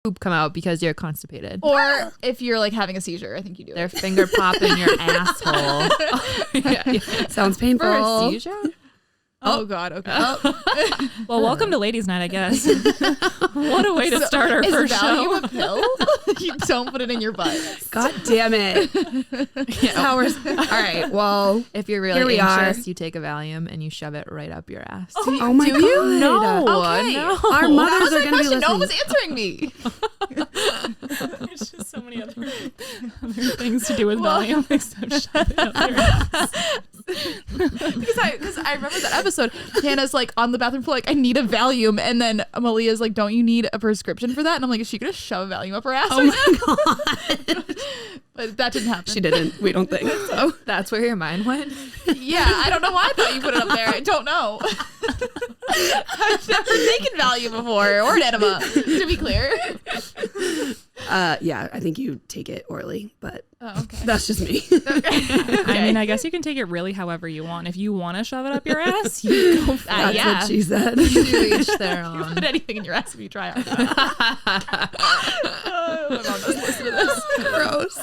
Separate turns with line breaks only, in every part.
poop come out because you're constipated.
Or if you're like having a seizure, I think you do
Their finger pop in your asshole.
Yeah. Sounds painful.
For a seizure?
Oh God. Okay.
Well, welcome to Ladies Night, I guess. What a way to start our first show.
A pill? You don't put it in your butt.
God damn it. All right. Well,
If you're really anxious, you take a Valium and you shove it right up your ass.
oh my God.
No.
Okay.
No.
Our mothers are going to be listening.
No one was answering me.
There's just so many other things to do with Valium except shove it up your ass.
Because I remember that episode. Hannah's like on the bathroom floor, like, I need a Valium, and then Amalia's like, don't you need a prescription for that? And I'm like, is she gonna shove a Valium up her ass?
Oh my God.
But that didn't happen.
She didn't. We don't think so.
That's where your mind went?
Yeah, I don't know why I thought you put it up there. I don't know. I've never taken Valium before, or an enema, to be clear.
Yeah, I think you take it orally, but
okay.
that's just me.
I mean, I guess you can take it really however you want. If you want to shove it up your ass, you go for
That's
yeah.
what she said.
To each their
You
own.
put anything in your ass if you try it. My mom doesn't listen to this.
Gross.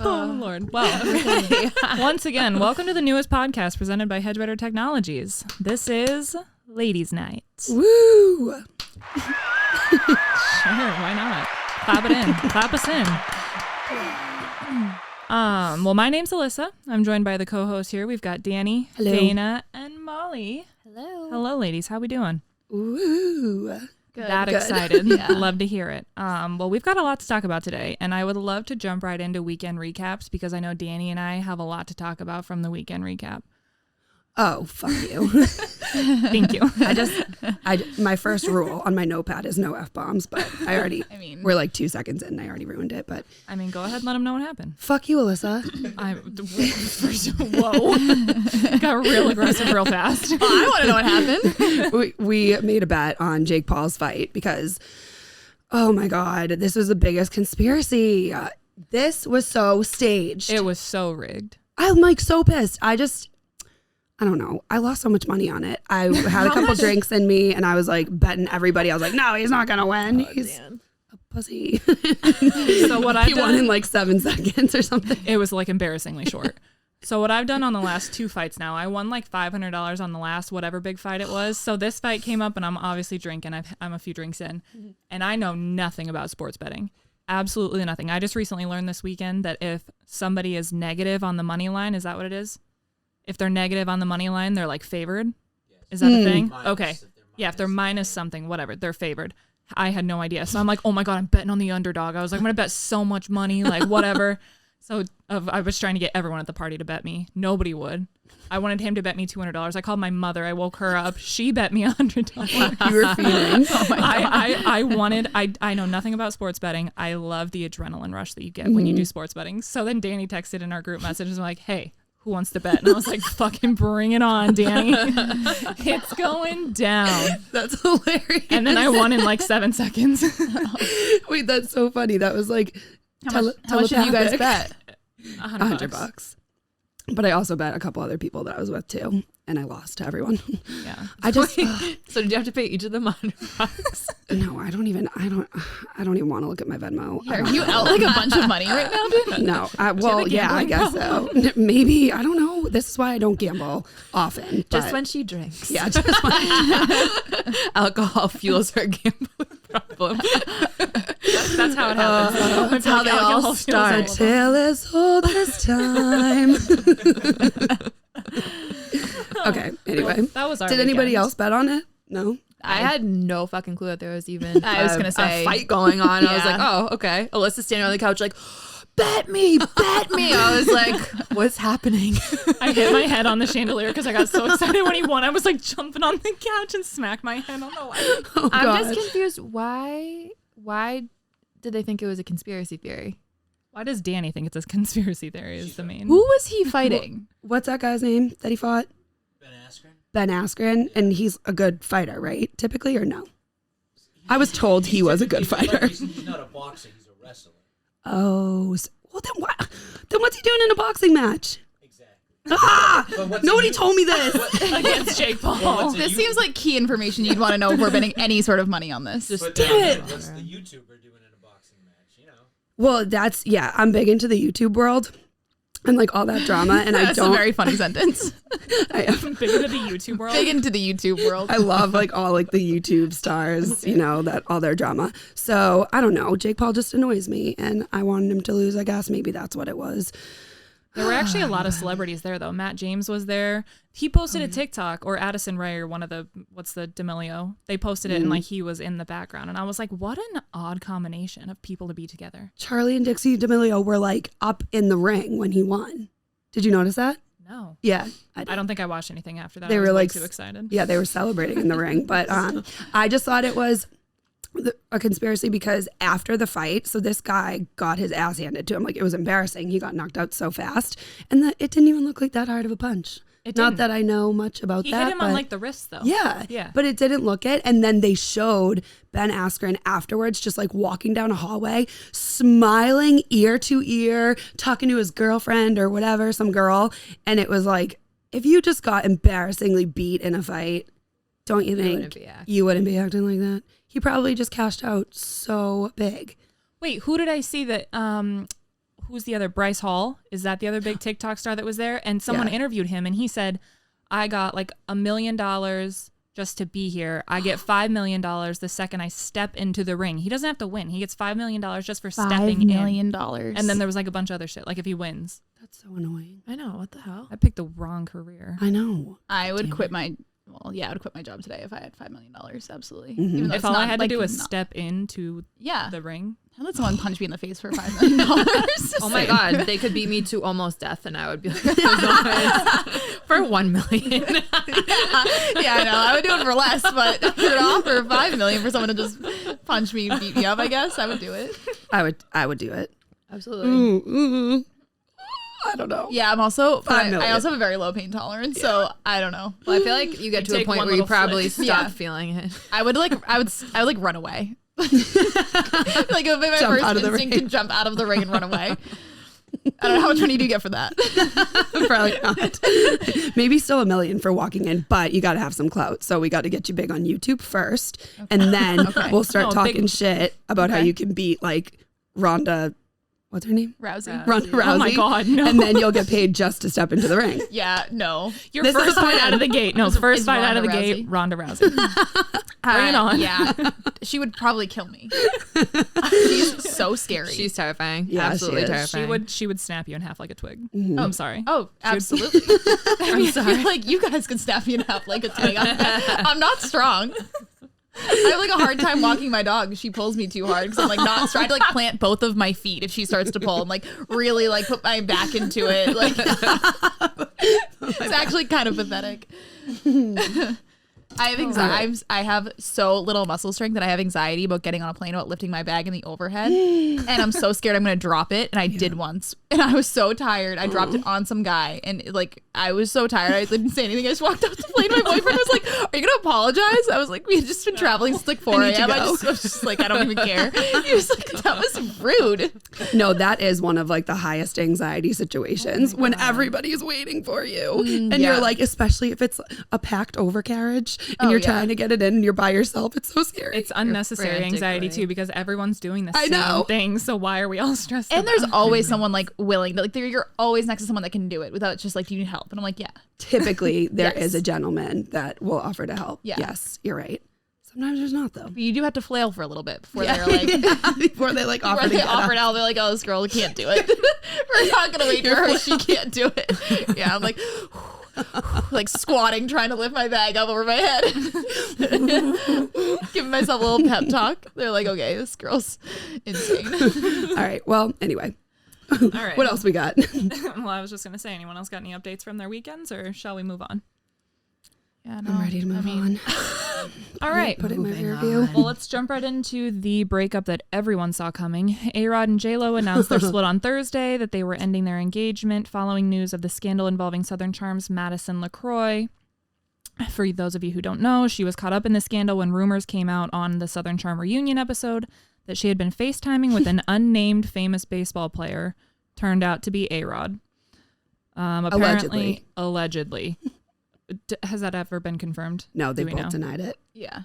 Oh, Lord. Well, once again, welcome to the newest podcast presented by Hedgewetter Technologies. This is Ladies Night.
Woo.
Sure, why not? Clap it in. Clap us in. Well, my name's Alyssa. I'm joined by the co-hosts here. We've got Danny,
Hello.
Dana, and Molly.
Hello.
Hello, ladies. How we doing?
Woo.
That
Good.
excited. Love to hear it. Well, we've got a lot to talk about today, and I would love to jump right into weekend recaps because I know Danny and I have a lot to talk about from the weekend recap.
Oh, fuck you.
Thank you.
My first rule on my notepad is no F-bombs, but we're like 2 seconds in and I already ruined it, but.
I mean, go ahead and let them know what happened.
Fuck you, Alyssa.
Whoa. Got real aggressive real fast.
Well, I want to know what happened.
We made a bet on Jake Paul's fight because, oh my God, this was the biggest conspiracy. This was so staged.
It was so rigged.
I'm like so pissed. I don't know. I lost so much money on it. I had a couple drinks in me and I was like betting everybody. I was like, no, he's not going to win. He's a pussy.
So what I've
He won
done,
in like 7 seconds or something.
it was like embarrassingly short. So what I've done on the last 2 fights now, I won like $500 on the last whatever big fight it was. So this fight came up and I'm obviously drinking. I'm a few drinks in and I know nothing about sports betting. Absolutely nothing. I just recently learned this weekend that if somebody is negative on the money line, is that what it is? If they're negative on the money line, they're like favored. Yes. Is that a thing? Okay. If they're minus something, whatever, they're favored. I had no idea. So I'm like, oh my God, I'm betting on the underdog. I was like, I'm going to bet so much money, like whatever. So I was trying to get everyone at the party to bet me. Nobody would. I wanted him to bet me $200. I called my mother. I woke her up. She bet me $100.
You were feeding.
Oh my God.
I know nothing about sports betting. I love the adrenaline rush that you get when you do sports betting. So then Danny texted in our group messages like, hey, who wants to bet? And I was like, fucking bring it on, Danny. It's going down.
That's hilarious.
And then I won in like 7 seconds.
Wait, that's so funny. That was like
How much did you guys bet?
$100. But I also bet a couple other people that I was with too, and I lost to everyone.
Yeah.
I just
So did you have to pay each of them $100?
no, I don't even want to look at my Venmo.
Are you out like a bunch of money right now, dude?
No, well, yeah, I guess so. Maybe, I don't know. This is why I don't gamble often.
Just
but-
when she drinks.
Yeah, just when.
Alcohol fuels her gambling problem.
That's how it happens.
That's how they all start.
Tale as old as time. Okay, anyway.
That was our
Did anybody
weekend.
else bet on it? No?
I had no fucking clue that there was even
I was gonna say-
a fight going on. I was
Yeah.
like, oh, okay. Alyssa's standing on the couch like, bet me. I was like, what's happening?
I hit my head on the chandelier because I got so excited when he won. I was like jumping on the couch and smacked my head on the light.
Oh,
I'm just
God.
confused. Why did they think it was a conspiracy theory?
Why does Danny think it's a conspiracy theory is the main?
Who was he fighting?
What's that guy's name that he fought? Ben Askren. And he's a good fighter, right? Typically, or no? I was told he was a good fighter.
He's not a boxer, he's a wrestler.
Oh, well then what? Then what's he doing in a boxing match?
Exactly.
Nobody told me this.
against Jake Paul.
This seems like key information you'd want to know if we're betting any sort of money on this.
Damn it.
What's the YouTuber doing in a boxing match? You know.
Well, I'm big into the YouTube world and like all that drama. And I
That's
don't.
a very funny sentence.
I am.
Big into the YouTube world.
Big into the YouTube world.
I love like all like the YouTube stars, that all their drama. So I don't know. Jake Paul just annoys me and I wanted him to lose, I guess. Maybe that's what it was.
There were actually a lot of celebrities there, though. Matt James was there. He posted a TikTok, or Addison Rae, or one of the, D'Amelio. They posted it, and like he was in the background. And I was like, what an odd combination of people to be together.
Charlie and Dixie D'Amelio were like up in the ring when he won. Did you notice that?
No.
Yeah. I did.
I don't think I watched anything after that.
They
I was
were
way
like
too excited.
Yeah, they were celebrating in the ring. But I just thought it was a conspiracy because after the fight, so this guy got his ass handed to him. Like, it was embarrassing. He got knocked out so fast. And it didn't even look like that hard of a punch.
It
Not
didn't.
that I know much about
He
that.
hit him on
but
like the wrist, though.
Yeah.
Yeah.
But it didn't look it. And then they showed Ben Askren afterwards, just like walking down a hallway, smiling ear to ear, talking to his girlfriend or whatever, some girl. And it was like, if you just got embarrassingly beat in a fight, don't you think you wouldn't be acting like that? He probably just cashed out so big.
Wait, who did I see that? Who's the other? Bryce Hall? Is that the other big TikTok star that was there? And someone interviewed him, and he said, "I got like $1 million just to be here. I get $5 million the second I step into the ring." He doesn't have to win. He gets $5 million just for stepping
$5 million.
in. And then there was like a bunch of other shit. Like if he wins,
That's so annoying.
I know. What the hell?
I picked the wrong career.
I know.
I would quit my. Well, yeah, I would quit my job today if I had $5 million. Absolutely.
Mm-hmm.
Even though
If
it's
all I
not,
had
like,
to do was
not-
step into the ring.
How let someone punch me in the face for $5 million?
Oh my God, they could beat me to almost death, and I would be like, for $1 million.
Yeah, I know. I would do it for less, but if you're to offer $5 million for someone to just punch me, beat me up, I guess I would do it.
I would do it.
Absolutely.
I don't know.
Yeah, I'm also.
$5
I
million.
also have a very low pain tolerance, so I don't know.
Well, I feel like you get to a
take
point
one
where you
little
probably
flick.
stop
Yeah.
feeling it.
I would run away. Like it would be my
Jump
first
out of the
instinct
ring.
to jump out of the ring and run away. I don't know how much money do you get for that.
Probably not. Maybe still $1 million for walking in, but you got to have some clout. So we got to get you big on YouTube first, and then we'll start
Oh,
talking
big-
shit about how you can beat like Ronda. What's her name?
Rousey.
Ronda Rousey.
Oh my God, no.
And then you'll get paid just to step into the ring.
Yeah, no.
Your
This is
first
the
fight
plan.
out of the gate. No, first
Is
fight out of the
Ronda
gate,
Rousey.
Ronda Rousey. Bring it on.
Yeah, she would probably kill me. She's so scary.
She's terrifying.
Yeah, she
Absolutely
is.
terrifying.
She would snap you in half like a twig.
Mm-hmm.
Oh, I'm sorry.
Oh, absolutely. I mean, I feel like you guys could snap me in half like a twig. I'm not strong. I have like a hard time walking my dog. She pulls me too hard because I'm like not strong. I have to like plant both of my feet if she starts to pull and like really like put my back into it. Like it's actually kind of pathetic. I have anxiety. I have so little muscle strength that I have anxiety about getting on a plane, about lifting my bag in the overhead, and I'm so scared I'm gonna drop it. And I did once, and I was so tired. I dropped it on some guy, and like I was so tired. I didn't say anything. I just walked off the plane. My boyfriend was like, "Are you gonna apologize?" I was like, "We had just been traveling since like 4
need to
a.m." I
go.
was just like, "I don't even care." He was like, "That was rude."
No, that is one of like the highest anxiety situations when everybody's waiting for you. And
yeah.
you're like, especially if it's a packed overcarriage and
Oh,
you're
yeah.
trying to get it in and you're by yourself. It's so scary.
It's unnecessary anxiety
frantically.
too because everyone's doing the
I
same
know.
thing. So why are we all stressed?
And there's
about
always someone like willing to like you're always next to someone that can do it without just like, "Do you need help?" And I'm like, "Yeah."
Typically there
Yes.
is a gentleman that will offer to help.
Yeah.
Yes, you're right. Sometimes there's not though.
But you do have to flail for a little bit before they're like.
Before they like offer
Where
to
they
get
offered
up.
help, they're like, "Oh, this girl can't do it. We're not gonna wait for her. She can't do it." Yeah, I'm like, like squatting, trying to lift my bag up over my head, giving myself a little pep talk. They're like, "Okay, this girl's insane."
All right. Well, anyway.
All right.
What else we got?
Well, I was just gonna say, anyone else got any updates from their weekends, or shall we move on?
Yeah, no,
I'm ready to move on.
All right.
Put it in my
Moving
rear view.
on.
Well, let's jump right into the breakup that everyone saw coming. A-Rod and J-Lo announced their split on Thursday, that they were ending their engagement following news of the scandal involving Southern Charm's Madison LaCroix. For those of you who don't know, she was caught up in the scandal when rumors came out on the Southern Charm reunion episode that she had been FaceTiming with an unnamed famous baseball player. Turned out to be A-Rod. Apparently, allegedly. Has that ever been confirmed?
No, they
Do we
both
know?
denied it.
Yeah.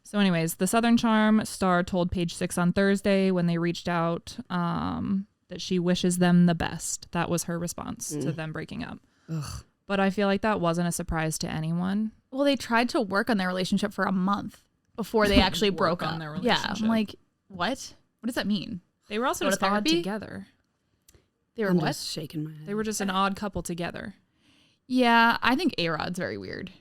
So anyways, the Southern Charm star told Page Six on Thursday when they reached out that she wishes them the best. That was her response to them breaking up.
Ugh.
But I feel like that wasn't a surprise to anyone.
Well, they tried to work on their relationship for a month before they actually broke
on
up.
their
Yeah,
relationship.
I'm like, what? What does that mean?
They were also
Go to
just odd
therapy?
together.
They were
I'm
what?
just shaking my head.
They were just an odd couple together.
Yeah, I think A-Rod's very weird.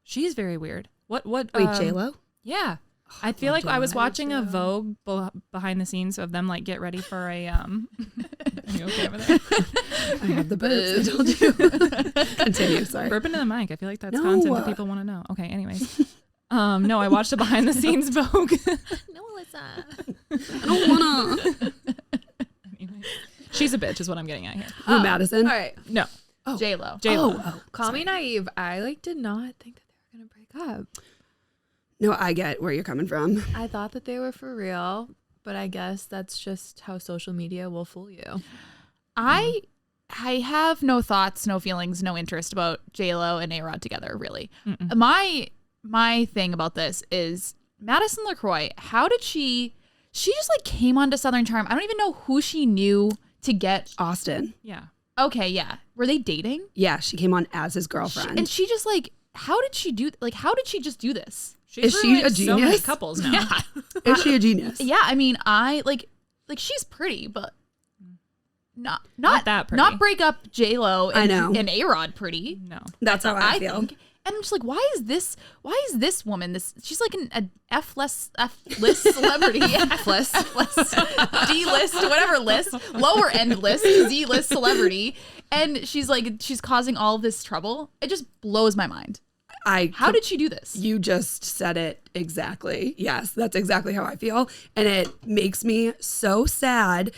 She's very weird. What?
Wait, J-Lo?
Yeah. I feel
love
like I was
J-Lo.
watching a Vogue behind the scenes of them like get ready for a Are you okay over there?
I have the burps. I told you. Continue. Sorry.
Burp into the mic. I feel like that's
No.
content that people want to know. Okay, anyways. No, I watched a behind the scenes Vogue.
No, Alyssa.
I don't wanna.
Anyways. She's a bitch is what I'm getting at here.
Who, Madison?
All right.
No.
J-Lo.
J-Lo.
Oh,
Call me naive. I did not think that they were gonna break up.
no, I get where you're coming from.
I thought that they were for real, but I guess that's just how social media will fool you.
I have no thoughts, no feelings, no interest about J-Lo and A-Rod together, really. My thing about this is Madison LaCroix, how did she just like came onto Southern Charm. I don't even know who she knew to get.
Austin.
Yeah.
Okay, yeah. Were they dating?
Yeah, she came on as his girlfriend.
And she just like, how did she just do this?
She's
Is she
ruined
a
so many
genius?
couples now.
Is she a genius?
Yeah, I mean, I like she's pretty, but not
that pretty.
Not break up J-Lo and,
I know.
and A-Rod pretty.
No.
That's how I feel.
think. And I'm just like, why is this woman this? She's like an F list celebrity, F list, D list, whatever list, lower end list, Z list celebrity, and she's causing all of this trouble. It just blows my mind. How did she do this?
You just said it exactly. Yes, that's exactly how I feel. And it makes me so sad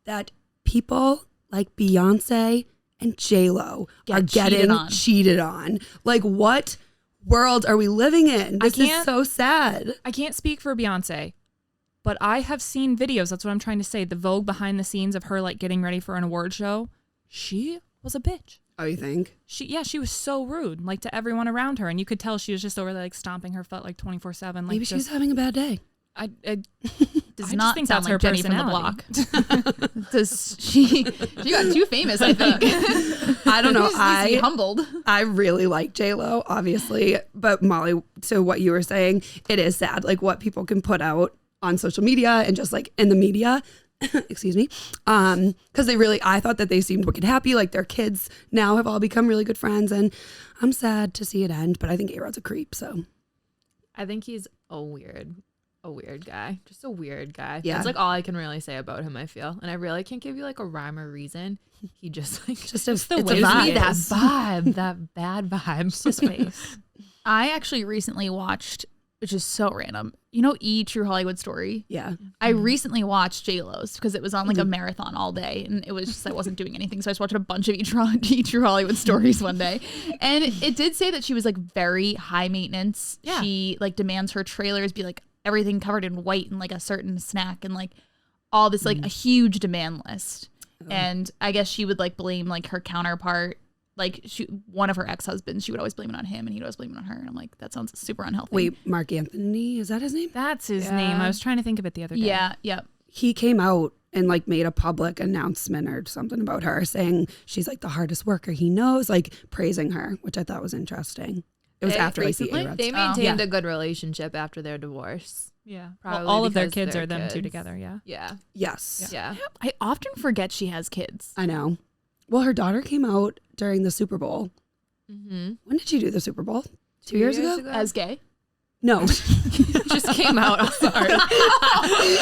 that people like Beyonce and J-Lo are getting cheated on. Like, what world are we living in? This is so sad.
I can't speak for Beyonce, but I have seen videos. That's what I'm trying to say. The Vogue behind the scenes of her like getting ready for an award show. She was a bitch.
Oh, you think?
She was so rude, like to everyone around her, and you could tell she was just over there like stomping her foot like 24/7. Like
Maybe she's having a bad day.
I
Does
I
not
just think
sound
that's her
like Jenny from the
personality.
block. Does she got too famous, I think.
I don't know.
She just needs to be humbled.
I really like J-Lo, obviously. But Molly, to what you were saying, it is sad, like what people can put out on social media and just like in the media. Excuse me. Because I thought that they seemed wicked happy. Like their kids now have all become really good friends. And I'm sad to see it end. But I think A-Rod's a creep. So
I think he's a weird guy. Just a weird guy.
Yeah.
That's like all I can really say about him, I feel. And I really can't give you like a rhyme or reason. He just like
just it's
the
a
way
gives
vibe.
me that vibe, that bad vibe.
His face.
I actually recently watched, which is so random. You know, True Hollywood Story.
Yeah.
I recently watched J-Lo's because it was on like a marathon all day, and it was just I wasn't doing anything, so I just watched a bunch of True Hollywood Stories one day, and it did say that she was like very high maintenance.
Yeah.
She like demands her trailers be like everything covered in white and like a certain snack and like all this like a huge demand list. And I guess she would like blame like her counterpart. Like one of her ex-husbands, she would always blame it on him and he'd always blame it on her. And I'm like, that sounds super unhealthy.
Wait, Mark Anthony, is that his name?
That's his name. I was trying to think of it the other day.
Yeah, yeah.
He came out and like made a public announcement or something about her saying she's like the hardest worker he knows, like praising her, which I thought was interesting. It was after like the A-Rod
They
stuff.
maintained a good relationship after their divorce.
Yeah.
Probably
Well, all of their
because
kids
they're
are them two
kids.
together. Yeah.
Yeah.
Yes.
Yeah.
I often forget she has kids.
I know. Well, her daughter came out during the Super Bowl.
Mm-hmm.
When did she do the Super Bowl? 2 years ago?
As gay.
No.
Just came out. I'm sorry.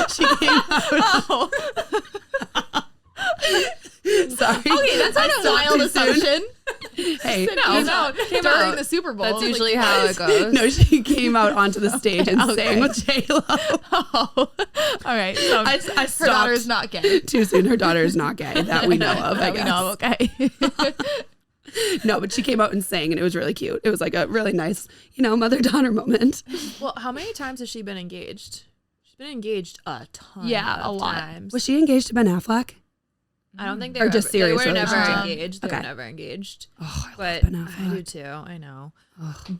She came out. Sorry.
Okay, that's not a wild assumption.
Hey,
Came out during
out.
the Super Bowl.
That's usually how it goes.
no, she came out onto the stage and sang with J-Lo.
Oh. All right. So
I
her
stopped
daughter is not gay.
too soon. Her daughter is not gay that we know of. I
We
guess.
know, okay.
No, but she came out and sang, and it was really cute. It was like a really nice, mother-daughter moment.
Well, how many times has she been engaged? She's been engaged a ton.
Yeah,
of
a lot.
times.
Was she engaged to Ben Affleck?
I don't think they
Or
were
just
they
serious
were never
relationship.
engaged. They
Okay.
were never engaged.
Oh, I
But
love Ben
I
Affleck.
do too. I know.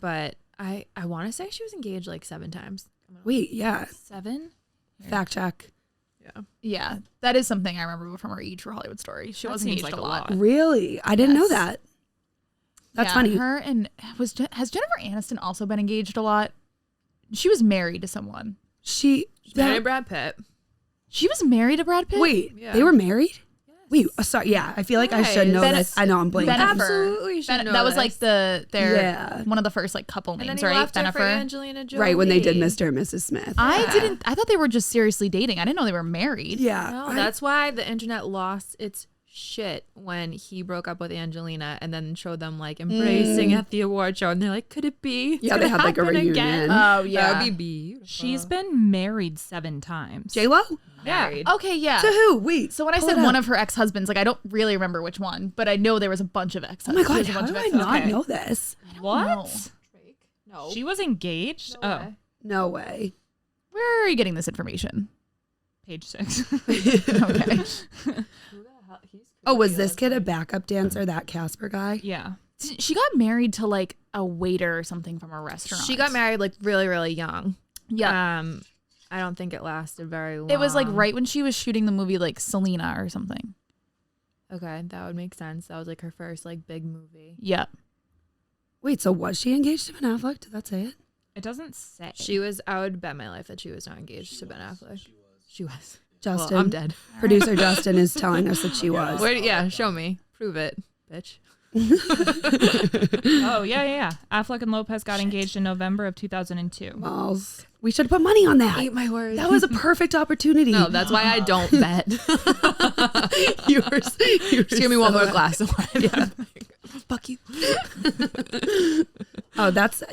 But I want to say she was engaged like 7 times.
Wait, yeah.
7?
Fact check.
Yeah.
Yeah, that is something I remember from her Age for Hollywood story. She
That
was
seems
engaged
like
a
a
lot.
lot.
Really? I didn't know
Yes.
that. That's
Yeah,
funny.
Her and has Jennifer Aniston also been engaged a lot? She was married to someone.
She
Married Brad Pitt.
She was married to Brad Pitt?
Wait,
Yeah.
they were married? Wait, sorry. Yeah, I feel like I should know
Ben-
this. I know I'm blanking.
Ben Affleck.
Absolutely should know
that was like
this.
their one of the first like couple
And then
names,
he
right?
left her for
Jennifer.
Angelina Jolie.
Right when they did Mr. and Mrs. Smith.
I thought they were just seriously dating. I didn't know they were married.
Yeah.
No, that's why the internet lost its shit when he broke up with Angelina and then showed them like embracing at the award show, and they're like, "Could it be? It's
Yeah, they
gonna
had like a
happen
reunion.
again."
Oh yeah.
That would be beautiful.
She's been married 7 times.
J-Lo?
married.
Okay, yeah.
To who? Wait.
So when I
pull
said
it
one
up.
of her ex-husbands, like I don't really remember which one, but I know there was a bunch of
Oh
ex-husbands.
my God,
There was a
how
bunch
do
of
I
ex-husbands.
not know this?
What?
No.
No.
She was engaged?
No
Oh,
way.
No way.
Where are you getting this information?
page 6.
Okay.
Oh, was this kid a backup dancer, that Casper guy?
Yeah.
She got married to like a waiter or something from a restaurant.
She got married like really, really young.
Yeah.
I don't think it lasted very long.
It was like right when she was shooting the movie like Selena or something.
Okay, that would make sense. That was like her first like big movie.
Yeah.
Wait, so was she engaged to Ben Affleck? Did that say it?
It doesn't say.
She was. I would bet my life that she was not engaged to Ben Affleck. She was.
Justin.
Well, I'm dead.
Producer Justin is telling us that she was.
Where? Yeah, show me. Prove it, bitch.
Oh, yeah. Affleck and Lopez got engaged in November of 2002.
Balls. We should put money on that.
Eat my words.
That was a perfect opportunity.
No, that's why I don't bet.
you were
Just give me one
so
more
right.
glass of wine. Yeah. Fuck you.
Oh, that's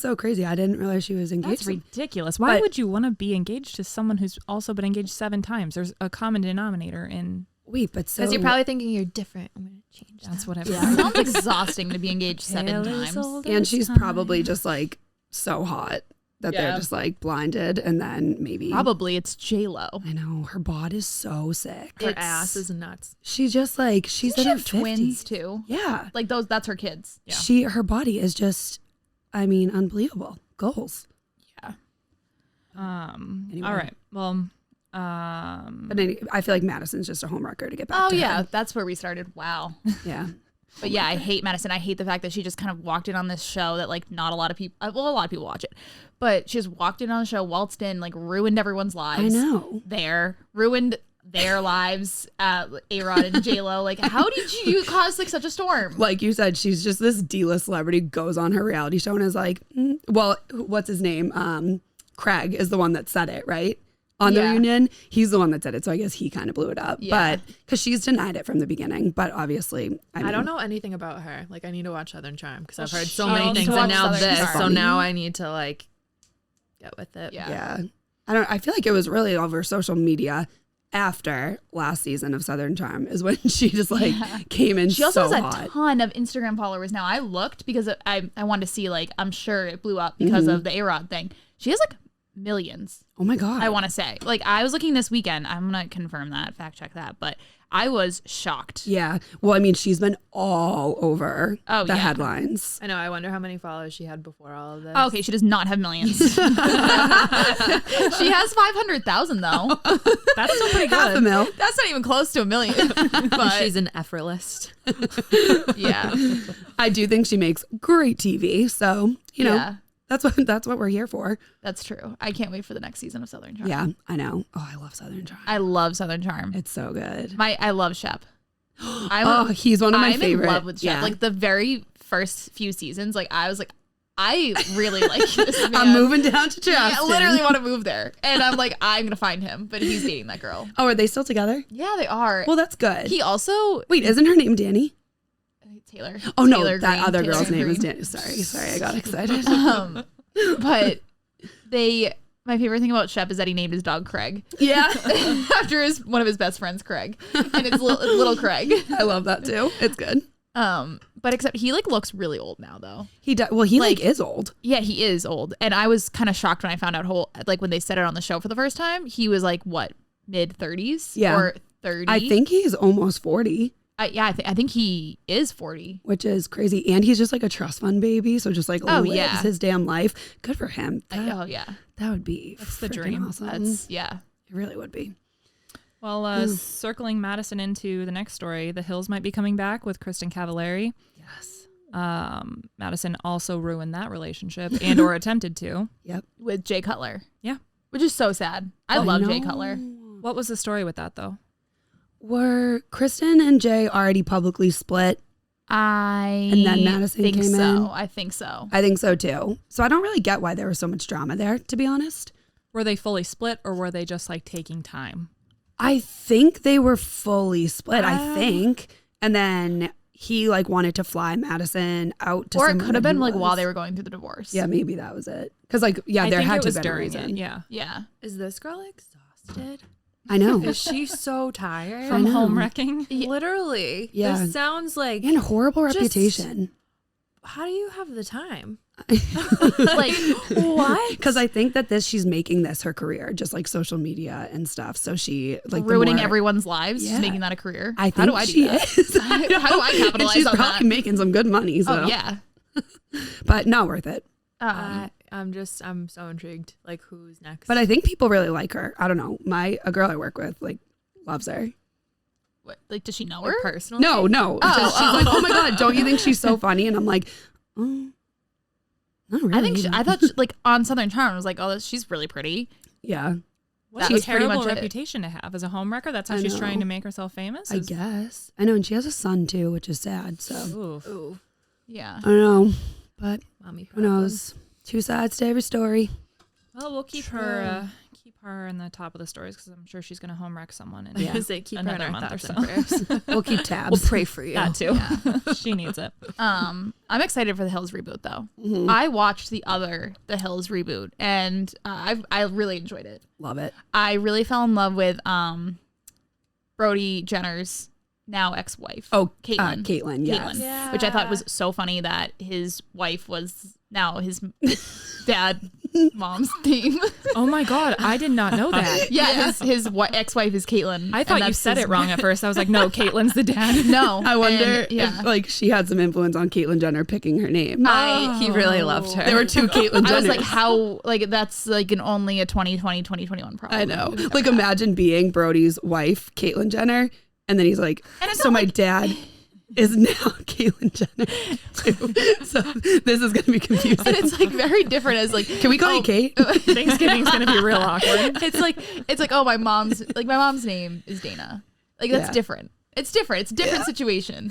so crazy. I didn't realize she was engaged.
That's ridiculous. Why
But-
would you want to be engaged to someone who's also been engaged 7 times? There's a common denominator in.
Wait, but so
Because you're probably thinking you're different. I'm gonna change
That's
that.
what I've
It sounds exhausting to be engaged 7
Tale as
times.
old
and
as
she's
time.
probably just like so hot that they're
Yeah.
just like blinded, and then maybe
Probably it's J-Lo.
I know her bod is so sick.
Her
It's-
ass is nuts.
She's just like she's
Doesn't
in
she
her
have twins
50s.
too?
Yeah,
Like those, that's her kids.
she her body is just, I mean, unbelievable. Goals. Anyway.
All right. Well,
But I feel like Madison's just a home wrecker to get back.
Oh
to
yeah,
her.
that's where we started. Wow.
Yeah.
But yeah, I hate Madison. I hate the fact that she just kind of walked in on this show that like not a lot of people, well, a lot of people watch it, but she just walked in on the show, waltzed in, like ruined everyone's lives.
I know.
Ruined their lives. A-Rod and J-Lo. Like, how did you cause like such a storm?
Like you said, she's just this D-list celebrity, goes on her reality show and is like, well, what's his name? Craig is the one that said it, right? On the
Yeah.
reunion, he's the one that said it. So I guess he kind of blew it up.
Yeah.
But because she's denied it from the beginning. But obviously, I mean,
I don't know anything about her. Like, I need to watch Southern Charm because I've heard so
she
many
needs
things,
to
and
watch
now
Southern
this.
Charm.
So now I need to like get with it.
Yeah.
Yeah. I feel like it was really over social media after last season of Southern Charm is when she just like came in
She also
so
has a
hot.
ton of Instagram followers now. I looked because I wanted to see, like, I'm sure it blew up because of the A-Rod thing. She has like millions.
Oh my God.
I want to say. Like, I was looking this weekend. I'm going to confirm that, fact check that. But I was shocked.
Yeah. Well, I mean, she's been all over
Oh,
the
yeah.
headlines.
I know. I wonder how many followers she had before all of this.
Oh, okay, she does not have millions. She has 500,000 though.
that's still pretty
Half a
good.
mil.
That's not even close to a million. But
she's an effortless.
yeah.
I do think she makes great TV. So, you know,
Yeah.
that's what we're here for.
That's true. I can't wait for the next season of Southern Charm.
Yeah, I know. Oh, I love Southern Charm.
I love Southern Charm.
It's so good.
I love Shep.
Oh, he's one of my
I'm
favorite.
in love with Shep.
Yeah.
Like the very first few seasons, like I was like, I really like this man.
I'm moving down to Justin.
I literally want to move there. And I'm like, I'm going to find him. But he's dating that girl.
Oh, are they still together?
Yeah, they are.
Well, that's good.
He also...
Wait, isn't her name Danny?
Taylor.
Oh, no,
Taylor
that
Green,
other
Taylor
girl's name is
Green.
Danny. Sorry, I got excited.
But my favorite thing about Shep is that he named his dog Craig.
Yeah,
After one of his best friends, Craig. And it's little Craig.
I love that too. It's good.
But except he like looks really old now though.
He does. Well, he like is old.
Yeah, he is old. And I was kind of shocked when I found out like when they said it on the show for the first time, he was like what, mid 30s?
Yeah.
Or 30.
I think he's almost 40,
I think he is 40.
which is crazy. And he's just like a trust fund baby. So just like lives
yeah.
his damn life. Good for him.
Oh yeah,
That would be
That's the
freaking
dream.
Awesome.
that's yeah.
It really would be.
Well, circling Madison into the next story, The Hills might be coming back with Kristen Cavallari.
Yes.
Madison also ruined that relationship and or attempted to.
Yep.
With Jay Cutler.
Yeah.
Which is so sad. I love Jay Cutler.
What was the story with that, though?
Were Kristen and Jay already publicly split? And then Madison
think
came
so.
in?
I think so.
I think so too. So I don't really get why there was so much drama there, to be honest.
Were they fully split or were they just like taking time?
I think they were fully split, I think. And then he like wanted to fly Madison out to
Or it
somewhere
could have
that he
been like while
was.
they were going through the divorce.
Yeah, maybe that was it. Because like, yeah,
I
there
think
had
it
to
was
have been a
during
reason.
it. Yeah.
Yeah.
Is this girl exhausted?
I know.
Is she so tired?
From
know.
home wrecking?
Literally.
Yeah.
This sounds like,
And horrible
Just-
reputation.
how do you have the time?
Like what?
Because I think that she's making this her career, just like social media and stuff. So she like the
Ruining
more-
everyone's lives,
Yeah.
just making that a career.
I think
How do I
she
do that?
is.
How do I
And
capitalize
she's
on
probably
that?
making some good money. So.
Oh yeah.
But not worth it.
I'm so intrigued. Like, who's next?
But I think people really like her. I don't know. A girl I work with like loves her.
What, like, does she know her?
like, personally?
No. Just she's like, oh my God, don't you think she's so funny? And I'm like, oh, not really.
I think I thought like on Southern Charm I was like, oh, she's really pretty.
yeah,
What
That
a
was pretty
terrible
much it.
reputation to have as a homewrecker. That's how
I
she's
know.
trying to make herself famous.
I guess. I know. And she has a son too, which is sad. So
Ooh.
Ooh,
Yeah.
I don't know. But
mommy
who knows? Two sides to every story.
Well, we'll keep her in the top of the stories because I'm sure she's going to home wreck someone in
Yeah.
Say, keep her in
another
our
month or
thoughts
so.
and prayers.
We'll keep tabs.
We'll pray for you.
that too.
Yeah.
She needs it.
I'm excited for the Hills reboot though.
Mhm.
I watched the Hills reboot and I really enjoyed it.
Love it.
I really fell in love with Brody Jenner's now ex-wife.
Oh,
Caitlyn.
Caitlyn. Yes.
Caitlyn,
Yeah.
which I thought was so funny that his wife was now his dad mom's theme.
Oh my God. I did not know that.
Yeah, his ex-wife is Caitlyn.
I
and
thought you
that's
said
his-
it wrong at first. I was like, no, Caitlin's the dad.
No,
I wonder
and, yeah.
if like she had some influence on Caitlyn Jenner picking her name.
He really loved her.
There were two Caitlyn Jenners.
I was like, how? Like that's like an only a 2020, 2021 problem.
I know. Like imagine being Brody's wife, Caitlyn Jenner, and then he's like,
And it's
so
not
my
like-
dad is now Caitlyn Jenner too. So this is gonna be confusing.
And it's like very different as like,
Can we call you Kate?
Thanksgiving's going to be real awkward.
it's like oh my mom's name is Dana. Like that's
Yeah.
different. It's different. It's a different situation.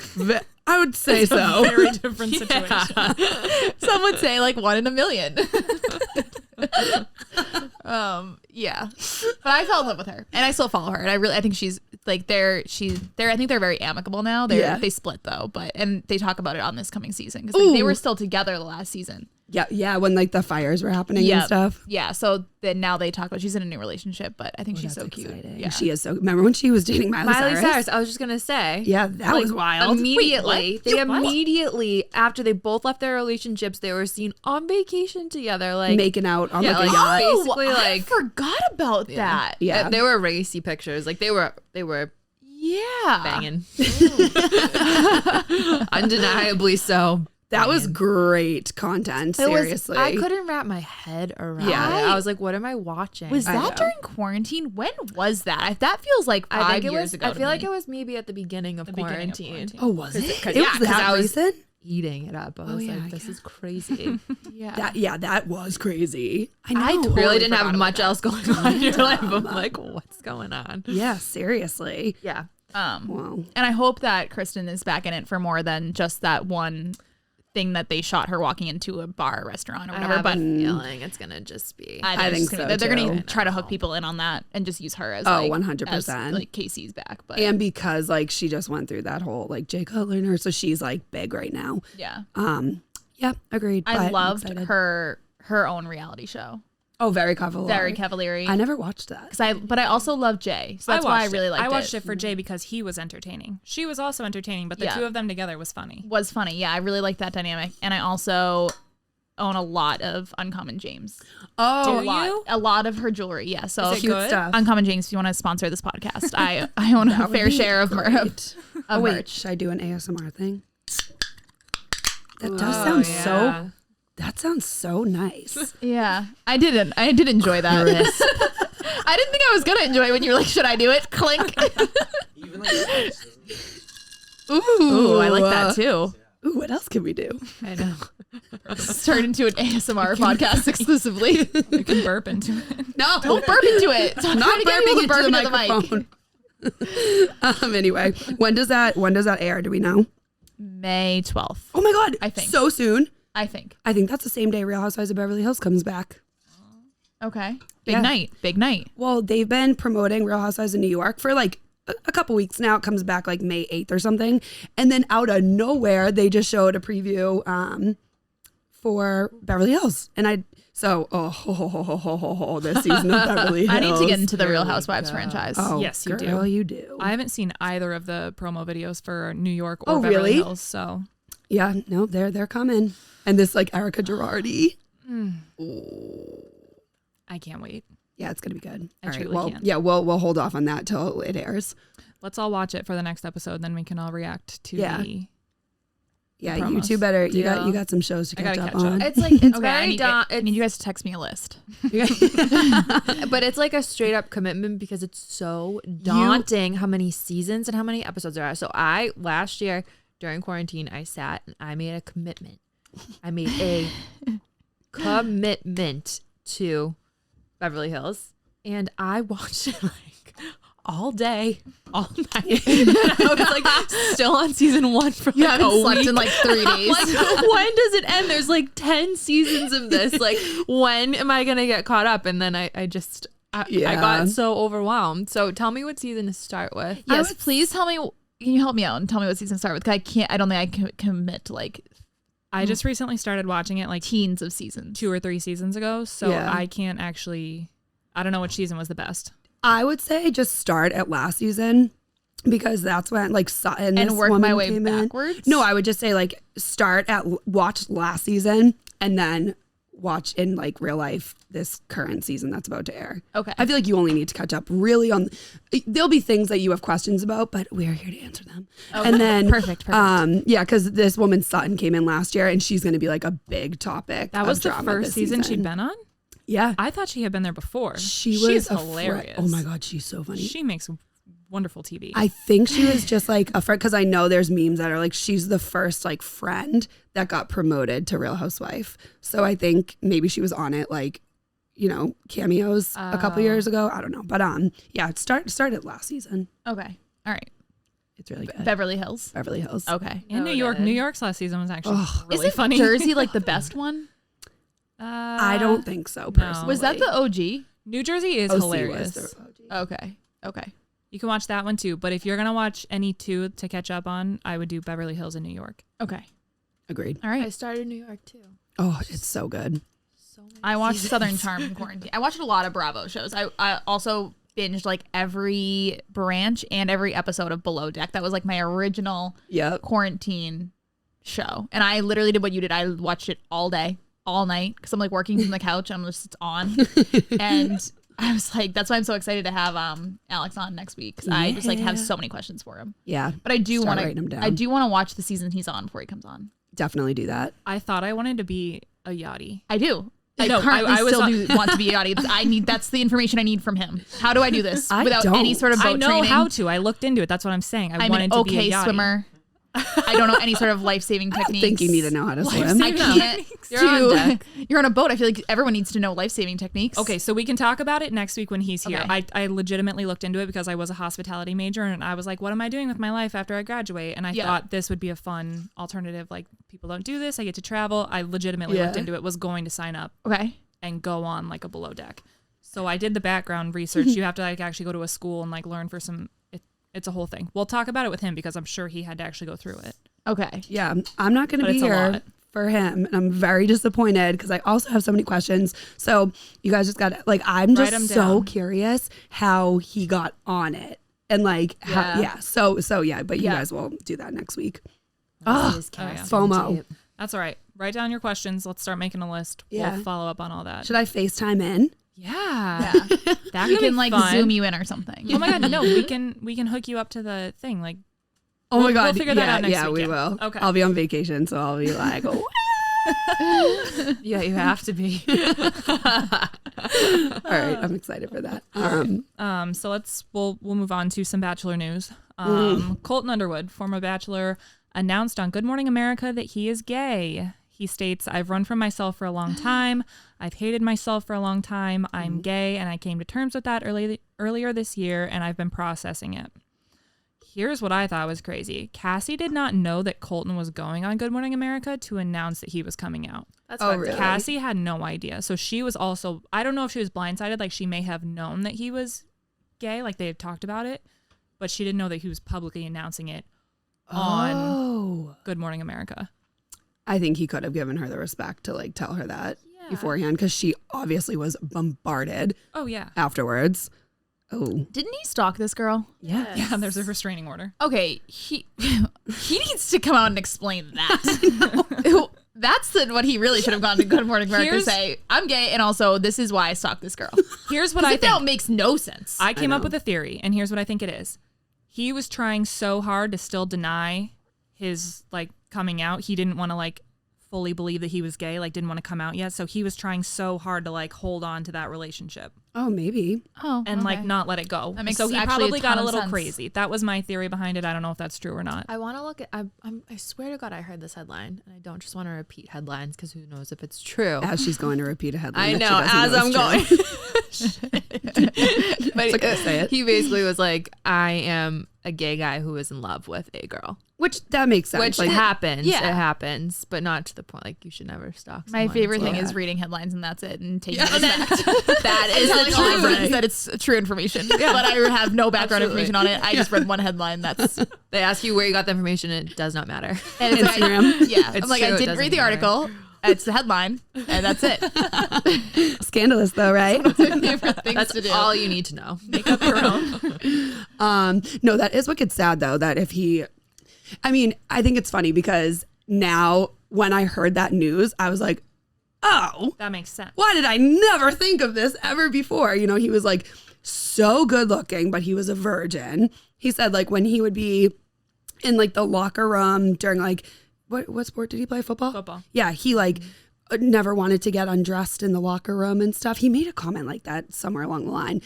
I would say so.
Very different situation.
Some would say like 1 in a million. Yeah, but I fell in love with her, and I still follow her, and I think she's like I think they're very amicable now. They split though, and they talk about it on this coming season because like, they
Ooh.
were still together the last season.
Yeah, when like the fires were happening and stuff.
Yeah, so then now they talk about she's in a new relationship, but I think she's so
That's
cute.
exciting.
Yeah,
She is so. Remember when she was dating
Miley Cyrus. I was just gonna say.
Yeah, that was wild.
Immediately, immediately after they both left their relationships, they were seen on vacation together, like
Making out on
yeah,
like a
like,
yacht.
basically,
I
like
forgot about that.
Yeah.
they were racy pictures. Like they were
Yeah,
banging, undeniably so.
That was great content. Seriously,
I couldn't wrap my head around
Yeah.
it. I was like, what am I watching?
Was
I
that
know.
during quarantine? When was that? That feels like 5
I think it
years
was.
ago.
I
to
feel like
me.
it was maybe at the beginning of quarantine.
Oh, was it?
Cause,
It
yeah,
was
'cause
that
I was
recent?
eating it up. I was
yeah,
like,
I
this
guess.
is crazy.
Yeah.
That was crazy. I know.
I totally
Really didn't
forgot
have
about
much
that.
else going on in your life. I'm like, what's going on?
Yeah, seriously.
Yeah.
Wow.
And I hope that Kristen is back in it for more than just that one thing that they shot her walking into a bar or restaurant or
I
whatever.
have
But
a feeling it's gonna just be.
I think
they're
so,
going
too.
to try to hook people in on that and just use her as
Oh,
like,
100%.
as, like Casey's back. But
And because like she just went through that whole like Jay Cutler and her, so she's like big right now.
yeah,
Yeah, agreed.
I
but I'm
loved
excited.
her own reality show.
Oh, very Cavallari.
Very Cavallari.
I never watched that.
But I also love Jay, so that's why I really liked it.
I watched it for Jay because he was entertaining. She was also entertaining, but the
Yeah.
two of them together was funny.
Was funny. Yeah, I really liked that dynamic, and I also own a lot of Uncommon James.
Oh,
Do you?
A lot of her jewelry. Yeah. So
Is it good?
stuff.
Uncommon James, if you want to sponsor this podcast, I own a fair share of merch.
Oh wait, should I do an ASMR thing? That does sound so. That sounds so nice.
Yeah, I did enjoy that. I didn't think I was gonna enjoy it when you were like, "Should I do it?" Clink.
Even like this, doesn't it?
Ooh, I like that too.
Ooh, what else can we do?
I know.
It's turned into an ASMR podcast exclusively.
You can burp into it.
No,
Don't burp into it. Stop
not
trying to get people
burping
to
into
burp
the
into the mic.
microphone. Anyway, when does that air? Do we know?
May 12th,
Oh my God,
I think.
so soon.
I think.
I think that's the same day Real Housewives of Beverly Hills comes back.
Okay.
Yeah.
Big night.
Well, they've been promoting Real Housewives of New York for like a couple weeks now. It comes back like May 8th or something. And then out of nowhere, they just showed a preview for Beverly Hills. And this season of Beverly Hills.
I need to get into the
Here
Real
we
Housewives
go.
franchise.
Oh,
Yes, you
girl,
do.
you do.
I haven't seen either of the promo videos for New York or
Oh,
Beverly
really?
Hills, so
Yeah, no, they're coming. And this like Erica Girardi.
I can't wait.
Yeah, it's gonna be good.
I
All right,
truly
well,
can't.
yeah, we'll hold off on that till it airs.
Let's all watch it for the next episode, then we can all react to
Yeah.
the.
Yeah,
Promos.
you two better. You
Deal.
got some shows to
I
catch
gotta
up
catch up.
on.
It's like it's
Okay, I
very
need you guys to text me a list.
but it's like a straight up commitment because it's so daunting how many seasons and how many episodes there are. So last year during quarantine, I sat and I made a commitment. I made a commitment to Beverly Hills, and I watched it like all day, all night. I was like still on season 1 for
You
like
haven't
a
slept
week.
in like 3
I'm
days.
like, when does it end? There's like 10 seasons of this. Like, when am I gonna get caught up? And then I
Yeah.
got so overwhelmed. So tell me what season to start with.
Yes, please tell me. Can you help me out and tell me what season to start with? 'Cause I don't think I can commit to like
I just recently started watching it like
teens of seasons.
2 or 3 seasons ago, so
Yeah.
I can't actually. I don't know which season was the best.
I would say just start at last season because that's when like Sutton
And
this
work my
woman
way
came in.
backwards?
No, I would just say like watch last season and then watch in like real life this current season that's about to air.
Okay.
I feel like you only need to catch up really on. There'll be things that you have questions about, but we're here to answer them. And then
Perfect.
yeah, because this woman Sutton came in last year and she's going to be like a big topic.
That
of
was the
drama
first
this
season she'd been on.
Yeah,
I thought she had been there before.
she's
hilarious.
Oh my god, she's so funny.
She makes wonderful TV.
I think she was just like a friend because I know there's memes that are like she's the first like friend that got promoted to Real Housewife. So I think maybe she was on it like, cameos a couple years ago. I don't know, but yeah, it started last season.
Okay. All right.
It's really good.
Beverly Hills.
Beverly Hills.
Okay.
in New York, New York's last season was actually really
Isn't
funny.
Jersey like the best one?
I don't think so.
no.
Personally,
Was that the OG?
New Jersey is
OC was
hilarious.
the
Okay. Okay.
You can watch that one too. But if you're gonna watch any two to catch up on, I would do Beverly Hills in New York.
Okay.
Agreed.
All
I
right.
started in New York too.
Oh, it's so good.
So many
I watched
seasons.
Southern Charm in quarantine. I watched a lot of Bravo shows. I also binged like every branch and every episode of Below Deck. That was like my original
Yep.
quarantine show. And I literally did what you did. I watched it all day, all night, because I'm like working from the couch. And it's on. And I was like, that's why I'm so excited to have Alex on next week. Because I just like have so many questions for him.
Yeah.
But I do
Start
want
writing 'em down.
to. I do want to watch the season he's on before he comes on.
Definitely do that.
I thought I wanted to be a yachty.
I do. I
No,
currently
I was
still
on-
do want to be a yachty. That's the information I need from him. How do I do this
I
without any
don't.
sort of boat
I know
training?
how to. I looked into it. That's what I'm saying. I
I'm
wanted
an
to be
okay
a yachty.
swimmer. I don't know any sort of life-saving
I
techniques.
think you need to know how to swim.
I can't.
You're on deck.
You're on a boat. I feel like everyone needs to know life-saving techniques.
Okay, so we can talk about it next week when he's here.
Okay.
I legitimately looked into it because I was a hospitality major and I was like, what am I doing with my life after I graduate? And I
Yeah.
thought this would be a fun alternative. Like, people don't do this. I get to travel. I legitimately looked into it, was going to sign up
Okay.
and go on like a below deck. So I did the background research. You have to like actually go to a school and like learn for some, it's a whole thing. We'll talk about it with him because I'm sure he had to actually go through it.
Okay.
Yeah, I'm not going to
But
be
it's a
here
lot.
for him, and I'm very disappointed because I also have so many questions. So you guys just got to like, I'm
Write
just
'em
so
down.
curious how he got on it, and like,
Yeah.
yeah. So yeah, but you
Yeah.
guys will do that next week.
This is
yeah.
casting
FOMO.
tape.
That's all right. Write down your questions. Let's start making a list.
Yeah.
We'll follow up on all that.
Should I FaceTime in?
Yeah. That
We
could
can
be
like
fun.
zoom you in or something.
Oh my god, no, we can hook you up to the thing. Like,
Oh my
We'll
God.
figure that out next
yeah,
week,
we
yeah.
will.
Okay.
I'll be on vacation, so I'll be like, oh.
Yeah, you have to be.
All right. I'm excited for that.
So we'll move on to some Bachelor news. Colton Underwood, former Bachelor, announced on Good Morning America that he is gay. He states, "I've run from myself for a long time. I've hated myself for a long time. I'm gay, and I came to terms with that earlier this year, and I've been processing it." Here's what I thought was crazy. Cassie did not know that Colton was going on Good Morning America to announce that he was coming out.
That's
Oh,
fucked
really?
up.
Cassie had no idea. So she was also, I don't know if she was blindsided, like she may have known that he was gay, like they had talked about it, but she didn't know that he was publicly announcing it on
Oh.
Good Morning America.
I think he could have given her the respect to like tell her that beforehand because she obviously was bombarded
Oh, yeah.
afterwards. Oh,
Didn't he stalk this girl?
yeah.
Yeah, there's a restraining order.
Okay, he needs to come out and explain that. That's what he really should have gone to Good Morning America to say. I'm gay, and also this is why I stalked this girl.
Here's what I
That
think.
makes no sense.
I came up
know.
with a theory, and here's what I think it is. He was trying so hard to still deny his like coming out. He didn't want to like fully believe that he was gay, like didn't want to come out yet. So he was trying so hard to like hold on to that relationship
Oh, maybe.
Oh,
and like
okay.
not let it go.
That makes
so he
actually
probably
a
got
ton
a
of
little
sense.
crazy. That was my theory behind it. I don't know if that's true or not.
I want to look at. I swear to God, I heard this headline, and I don't just want to repeat headlines because who knows if it's true.
As she's going to repeat a headline.
I
that she
know
doesn't
as I'm
is true.
going. But
It's okay, say it.
he basically was like, "I am a gay guy who is in love with a girl,"
Which that makes sense.
which
Like,
happens.
yeah.
It happens, but not to the point. Like you should never stalk.
My
someone.
favorite
It's
thing
like-
is reading headlines and that's it, and taking it as fact.
that
And
is
telling
the
all my
truth.
friends that it's true information, but I have no background
Absolutely.
information on it. I just read one headline. That's
They ask you where you got the information. It does not matter.
and it's like,
Instagram.
yeah,
It's
I'm like
true,
I
it
didn't read
doesn't
the
matter.
article. It's the headline, and that's it.
Scandalous though, right?
Favorite things
That's
to do.
all you need to know.
Make up your own.
No, that is what gets sad though, that if he, I mean, I think it's funny because now when I heard that news, I was like, oh,
That makes sense.
why did I never think of this ever before? You know, he was like so good looking, but he was a virgin. He said like when he would be in like the locker room during like, what sport did he play? Football?
Football.
Yeah, he like never wanted to get undressed in the locker room and stuff. He made a comment like that somewhere along the line.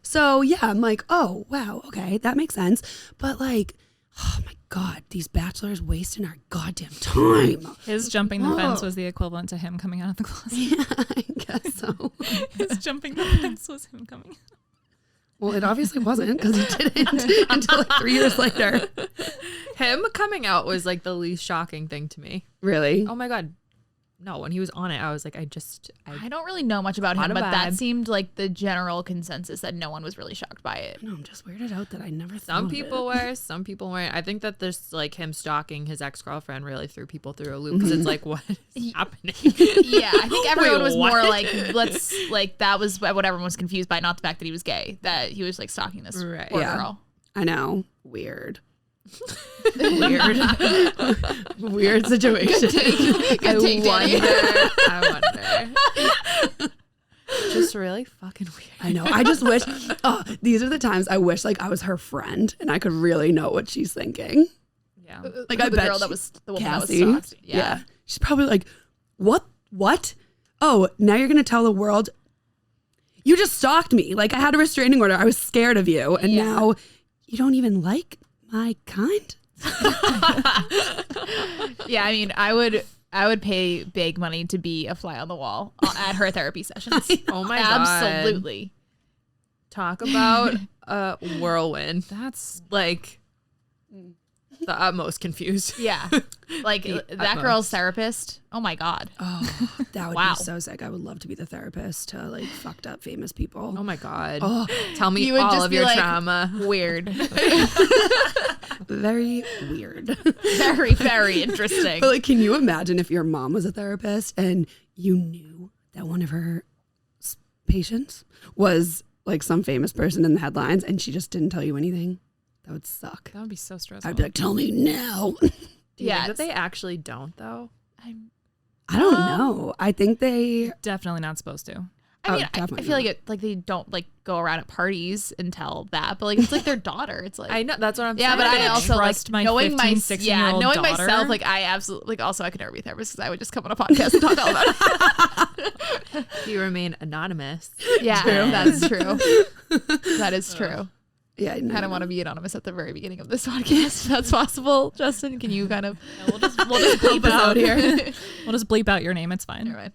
So yeah, I'm like, oh wow, okay, that makes sense. But like, oh my God, these bachelors wasting our goddamn time.
His jumping the fence
Whoa.
was the equivalent to him coming out of the closet.
Yeah, I guess so.
His jumping the fence was him coming out.
Well, it obviously wasn't because he didn't until like 3 years later.
Him coming out was like the least shocking thing to me.
Really?
Oh my God. No, when he was on it, I was like, I
I don't really know much about
Caught
him,
a
but that
vibe.
seemed like the general consensus that no one was really shocked by it.
No, I'm just weirded out that I never thought
some
of
people
it.
were, some people weren't. I think that this like him stalking his ex-girlfriend really threw people through a loop because it's like, what is happening?
Yeah, I think everyone was
what?
more like, let's like that was what everyone was confused by, not the fact that he was gay, that he was like stalking this
Right.
poor
Yeah.
girl.
I know. Weird.
Weird.
Weird situation.
Good take, Danny.
I wonder. Just really fucking weird.
I know. I just wish. Oh, these are the times I wish like I was her friend and I could really know what she's thinking.
Yeah.
Like I
the
bet
girl
she-
that was the woman
Cassie.
that was stalked.
Yeah. She's probably like, what? Oh, now you're gonna tell the world you just stalked me. Like I had a restraining order. I was scared of you, and
Yeah.
now you don't even like my kind.
Yeah, I mean, I would pay big money to be a fly on the wall at her therapy sessions.
Oh my God.
Absolutely.
Talk about a whirlwind.
That's
Like the utmost confused.
Yeah. Like that
utmost.
girl's therapist. Oh my God.
Oh, that would
Wow.
be so sick. I would love to be the therapist to like fucked up famous people.
Oh my God.
Oh,
Tell me
You would
all
just
of
be
your
like,
trauma.
Weird.
very weird.
Very, very interesting.
But like, can you imagine if your mom was a therapist and you knew that one of her patients was like some famous person in the headlines and she just didn't tell you anything? That would suck.
that would be so stressful.
I'd be like, tell me now.
Do you think
Yeah,
that they actually don't though?
I don't know. I think they.
Definitely not supposed to.
I mean, I
definitely
feel like it, like they don't like go around at parties and tell that, but like it's like their daughter. It's like
I know that's what I'm
yeah,
saying.
but I
gonna
also like
trust my
knowing
15,
my
16-year-old
knowing
daughter.
myself. Like I absolutely like also I could never be a therapist because I would just come on a podcast and talk all about it.
You remain anonymous.
Yeah, that's true. That is true.
Yeah,
I kind of want to be anonymous at the very beginning of this podcast. If that's possible, Justin. Can you kind of
We'll just bleep
us out here?
We'll just bleep out your name. It's fine.
Never mind.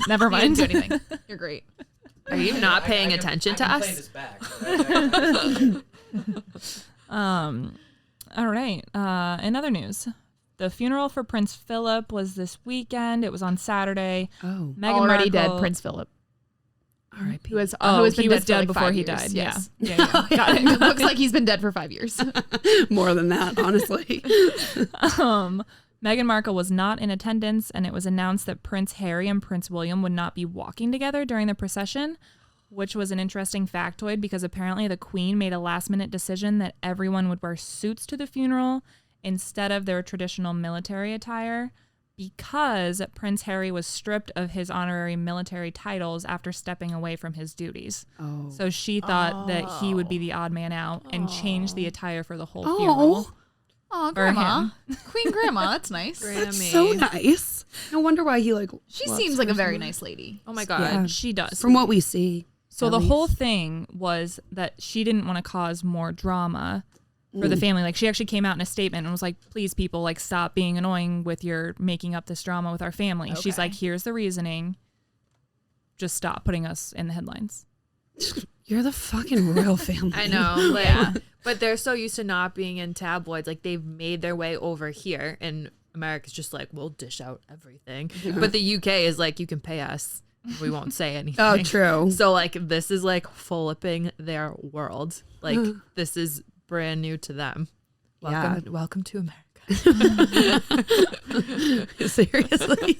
Never
You
mind.
didn't do anything. You're great.
Are you not paying attention to
Play
us?
this back. I
All right. In other news, the funeral for Prince Philip was this weekend. It was on Saturday.
Oh,
Meghan
Already
Markle,
dead Prince Philip,
R.I.P.
who has
He was dead
for, like,
before
5
he
years.
died.
Yes.
Yeah. Yeah.
Got it. It looks like he's been dead for 5 years.
More than that, honestly.
Meghan Markle was not in attendance, and it was announced that Prince Harry and Prince William would not be walking together during the procession, which was an interesting factoid because apparently the Queen made a last-minute decision that everyone would wear suits to the funeral instead of their traditional military attire because Prince Harry was stripped of his honorary military titles after stepping away from his duties.
Oh.
So she thought that he would be the odd man out and change the attire for the whole funeral.
Oh,
For
grandma,
him.
Queen Grandma, that's nice.
Grammy.
So nice. No wonder why he like.
She
loves
seems like
her
a
so
very
much.
nice lady.
Oh my god.
Yeah.
She does.
From what we see.
So
at
the
least.
whole thing was that she didn't want to cause more drama for the family. Like she actually came out in a statement and was like, please people, like stop being annoying with your making up this drama with our family. She's
Okay.
like, here's the reasoning. Just stop putting us in the headlines.
You're the fucking royal family.
I know. Like, but they're so used to not being in tabloids. Like they've made their way over here, and America's just like, we'll dish out everything. But the UK is like, you can pay us, we won't say anything.
Oh, true.
So like this is like flipping their world. Like this is brand new to them. Welcome to America.
Seriously.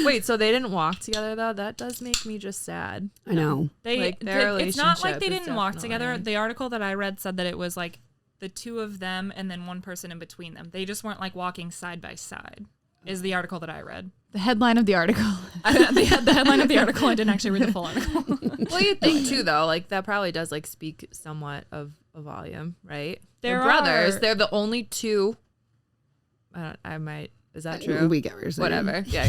Wait, so they didn't walk together though? That does make me just sad.
I know.
They
Like, their
it's not like they
relationship is
didn't walk together.
definitely-
The article that I read said that it was like the two of them and then one person in between them. They just weren't like walking side by side. Is the article that I read.
The headline of the article.
They had the headline of the article. I didn't actually read the full article.
Well, you think too though, like that probably does like speak somewhat of a volume, right?
There
They're brothers.
are-
They're the only two. I might. Is that true?
We get what you're saying.
Whatever. Yeah,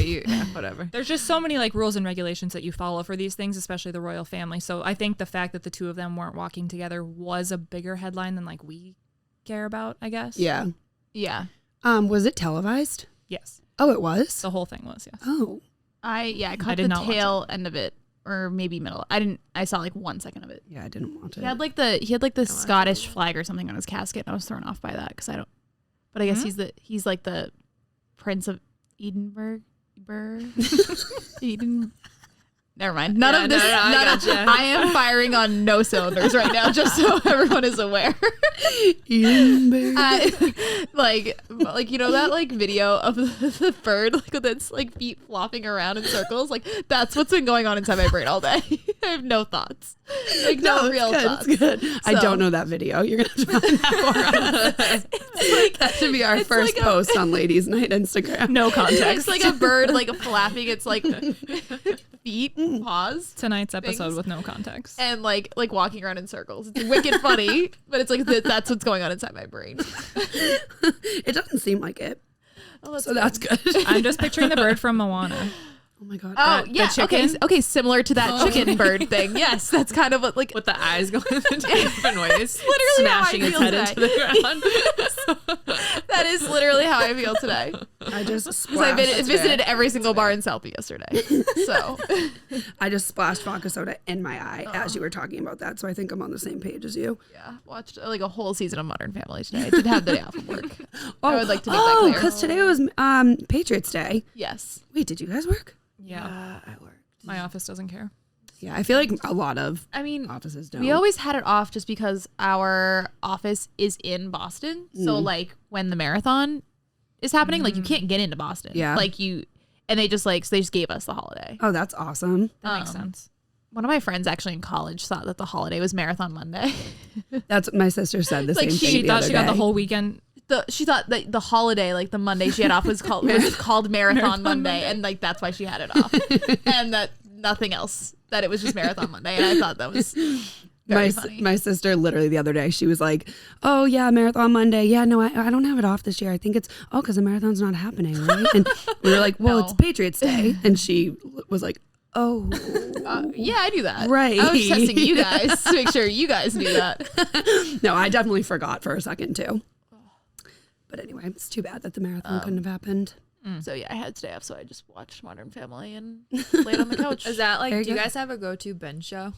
whatever.
There's just so many like rules and regulations that you follow for these things, especially the royal family. So I think the fact that the two of them weren't walking together was a bigger headline than like we care about, I guess.
Yeah.
Yeah.
Was it televised?
Yes.
Oh, it was.
The whole thing was, yes.
Oh.
I caught
did
the
not watch
tail end of it, or maybe middle. I saw like 1 second of it.
Yeah, I didn't watch it.
He had like the Scottish flag or something on his casket, and I was thrown off by that because I don't. But I guess he's like the Prince of Edinburgh. Eden. Never mind. None of this. I am firing on no cylinders right now, just so everyone is aware. Like you know that like video of the bird like with its like feet flopping around in circles. Like that's what's been going on inside my brain all day. I have no thoughts. Like no real thoughts.
It's good. I
So-
don't know that video. You're gonna have to find that for us. That should be our first
like a-
post on Ladies Night Instagram.
No context.
It's like a bird like flapping its like feet, paws,
Tonight's episode
things.
with no context.
and like walking around in circles. It's wicked funny, but it's like that's what's going on inside my brain.
It doesn't seem like it.
Oh,
So that's good.
I'm just picturing the bird from Moana.
Oh my god.
Oh
the
yeah,
chicken?
okay, similar to that chicken bird thing. Yes, that's kind of what like
With the eyes going in different ways,
literally how I
smashing its
feel
head
today.
into the ground.
that is literally how I feel today.
I just
Because I
splashed.
visited every single bar in Selby yesterday. So
I just splashed vodka soda in my eye as you were talking about that. So I think I'm on the same page as you.
yeah, watched like a whole season of Modern Family today. I did have the day off of work. I would like to make that
Oh,
clear.
because today was Patriots Day.
Yes.
Wait, did you guys work?
Yeah.
I worked.
My office doesn't care.
Yeah, I feel like a lot of
I mean,
offices don't.
we always had it off just because our office is in Boston. So like when the marathon is happening, like you can't get into Boston.
Yeah.
Like and they just gave us the holiday.
Oh, that's awesome.
That makes sense.
One of my friends actually in college thought that the holiday was Marathon Monday.
That's what my sister said the
Like
same thing.
She
the
thought
other
she got the
day.
whole weekend.
she thought that the holiday, like the Monday she had off, was called Marathon Monday, and like that's why she had it off, and that nothing else. That it was just Marathon Monday, and I thought that was very funny.
My sister literally the other day, she was like, "Oh yeah, Marathon Monday. Yeah, no, I don't have it off this year. I think it's because the marathon's not happening, right?" And we were like, "Well, it's Patriots Day," and she was like, "Oh,
yeah, I knew that.
Right.
I was testing you guys to make sure you guys knew that."
No, I definitely forgot for a second too. But anyway, it's too bad that the marathon couldn't have happened.
So yeah, I had today off, so I just watched Modern Family and laid on the couch.
Is that like,
Very
do you
good.
guys have a go-to binge show?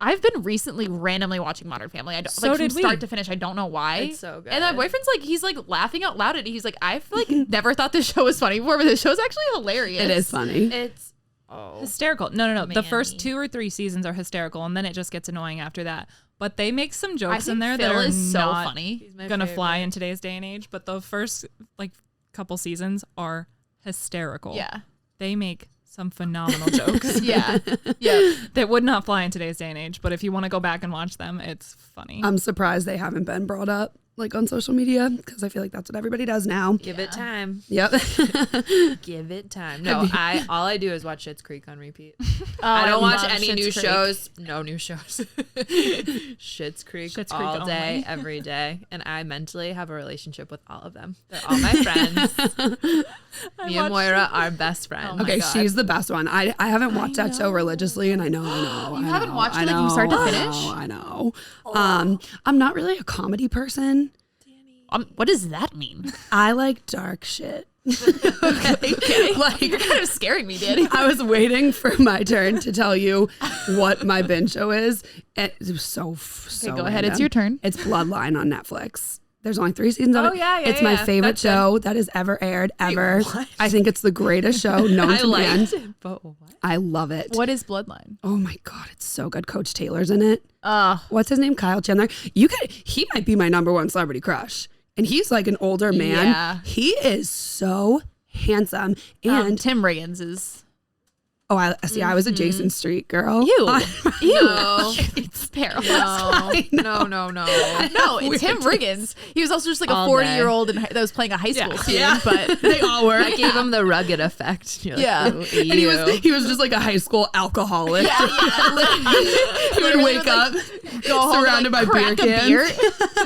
I've been recently randomly watching Modern Family. I don't,
So
like from
did we.
start to finish. I don't know why.
It's so good.
And my boyfriend's like, he's like laughing out loud at it. He's like, I've like never thought this show was funny before, but this show's actually hilarious.
It is funny.
It's
Hysterical. No. The first
Manny.
2 or 3 seasons are hysterical, and then it just gets annoying after that. But they make some
I
jokes
think
in there
Phil
that are
is so
not
funny.
He's my
gonna fly
favorite.
in today's day and age. But the first like couple seasons are hysterical.
Yeah.
They make some phenomenal jokes.
Yeah. Yeah.
That would not fly in today's day and age. But if you want to go back and watch them, it's funny.
I'm surprised they haven't been brought up like on social media because I feel like that's what everybody does now.
Give it time.
Yep.
Give it time. No, all I do is watch Schitt's Creek on repeat.
Oh,
I don't watch
love
any
Schitt's
new
Creek.
shows. No new shows. Schitt's Creek
Schitt's Creek
all day,
only.
every day, and I mentally have a relationship with all of them. They're all my friends. Me and Moira are best friends.
Okay, she's the best one. I haven't watched that show religiously, and I know.
You haven't
know,
watched
I
it, like, from
know,
start to
I
finish?
know, I know. I'm not really a comedy person.
What does that mean?
I like dark shit.
Okay.
Like,
You're kind of scaring me, Danny.
I was waiting for my turn to tell you what my binge show is. It was so
go ahead. It's
random.
your turn.
It's Bloodline on Netflix. There's only 3 seasons of it.
Oh, yeah,
it's my
yeah.
favorite
That's
show that has ever aired, ever.
what?
I think it's the greatest show known
I
to man.
liked it, but what?
I love it.
What is Bloodline?
Oh my God, it's so good. Coach Taylor's in it.
Uh,
What's his name? Kyle Chandler. He might be my #1 celebrity crush. And he's like an older man.
Yeah.
He is so handsome. And
Tim Riggins is.
I was a Jason Street girl.
Ew.
No.
It's terrible.
No.
No, it's Tim Riggins. He was also just like a
All
40-year-old that was playing a high school student,
Yeah.
but
They all were.
I gave him the rugged effect. You're like,
Yeah.
"Ooh,
And he was just like a high school alcoholic. He would wake up
go home
surrounded
and, like,
by beer
crack a
cans.
beer.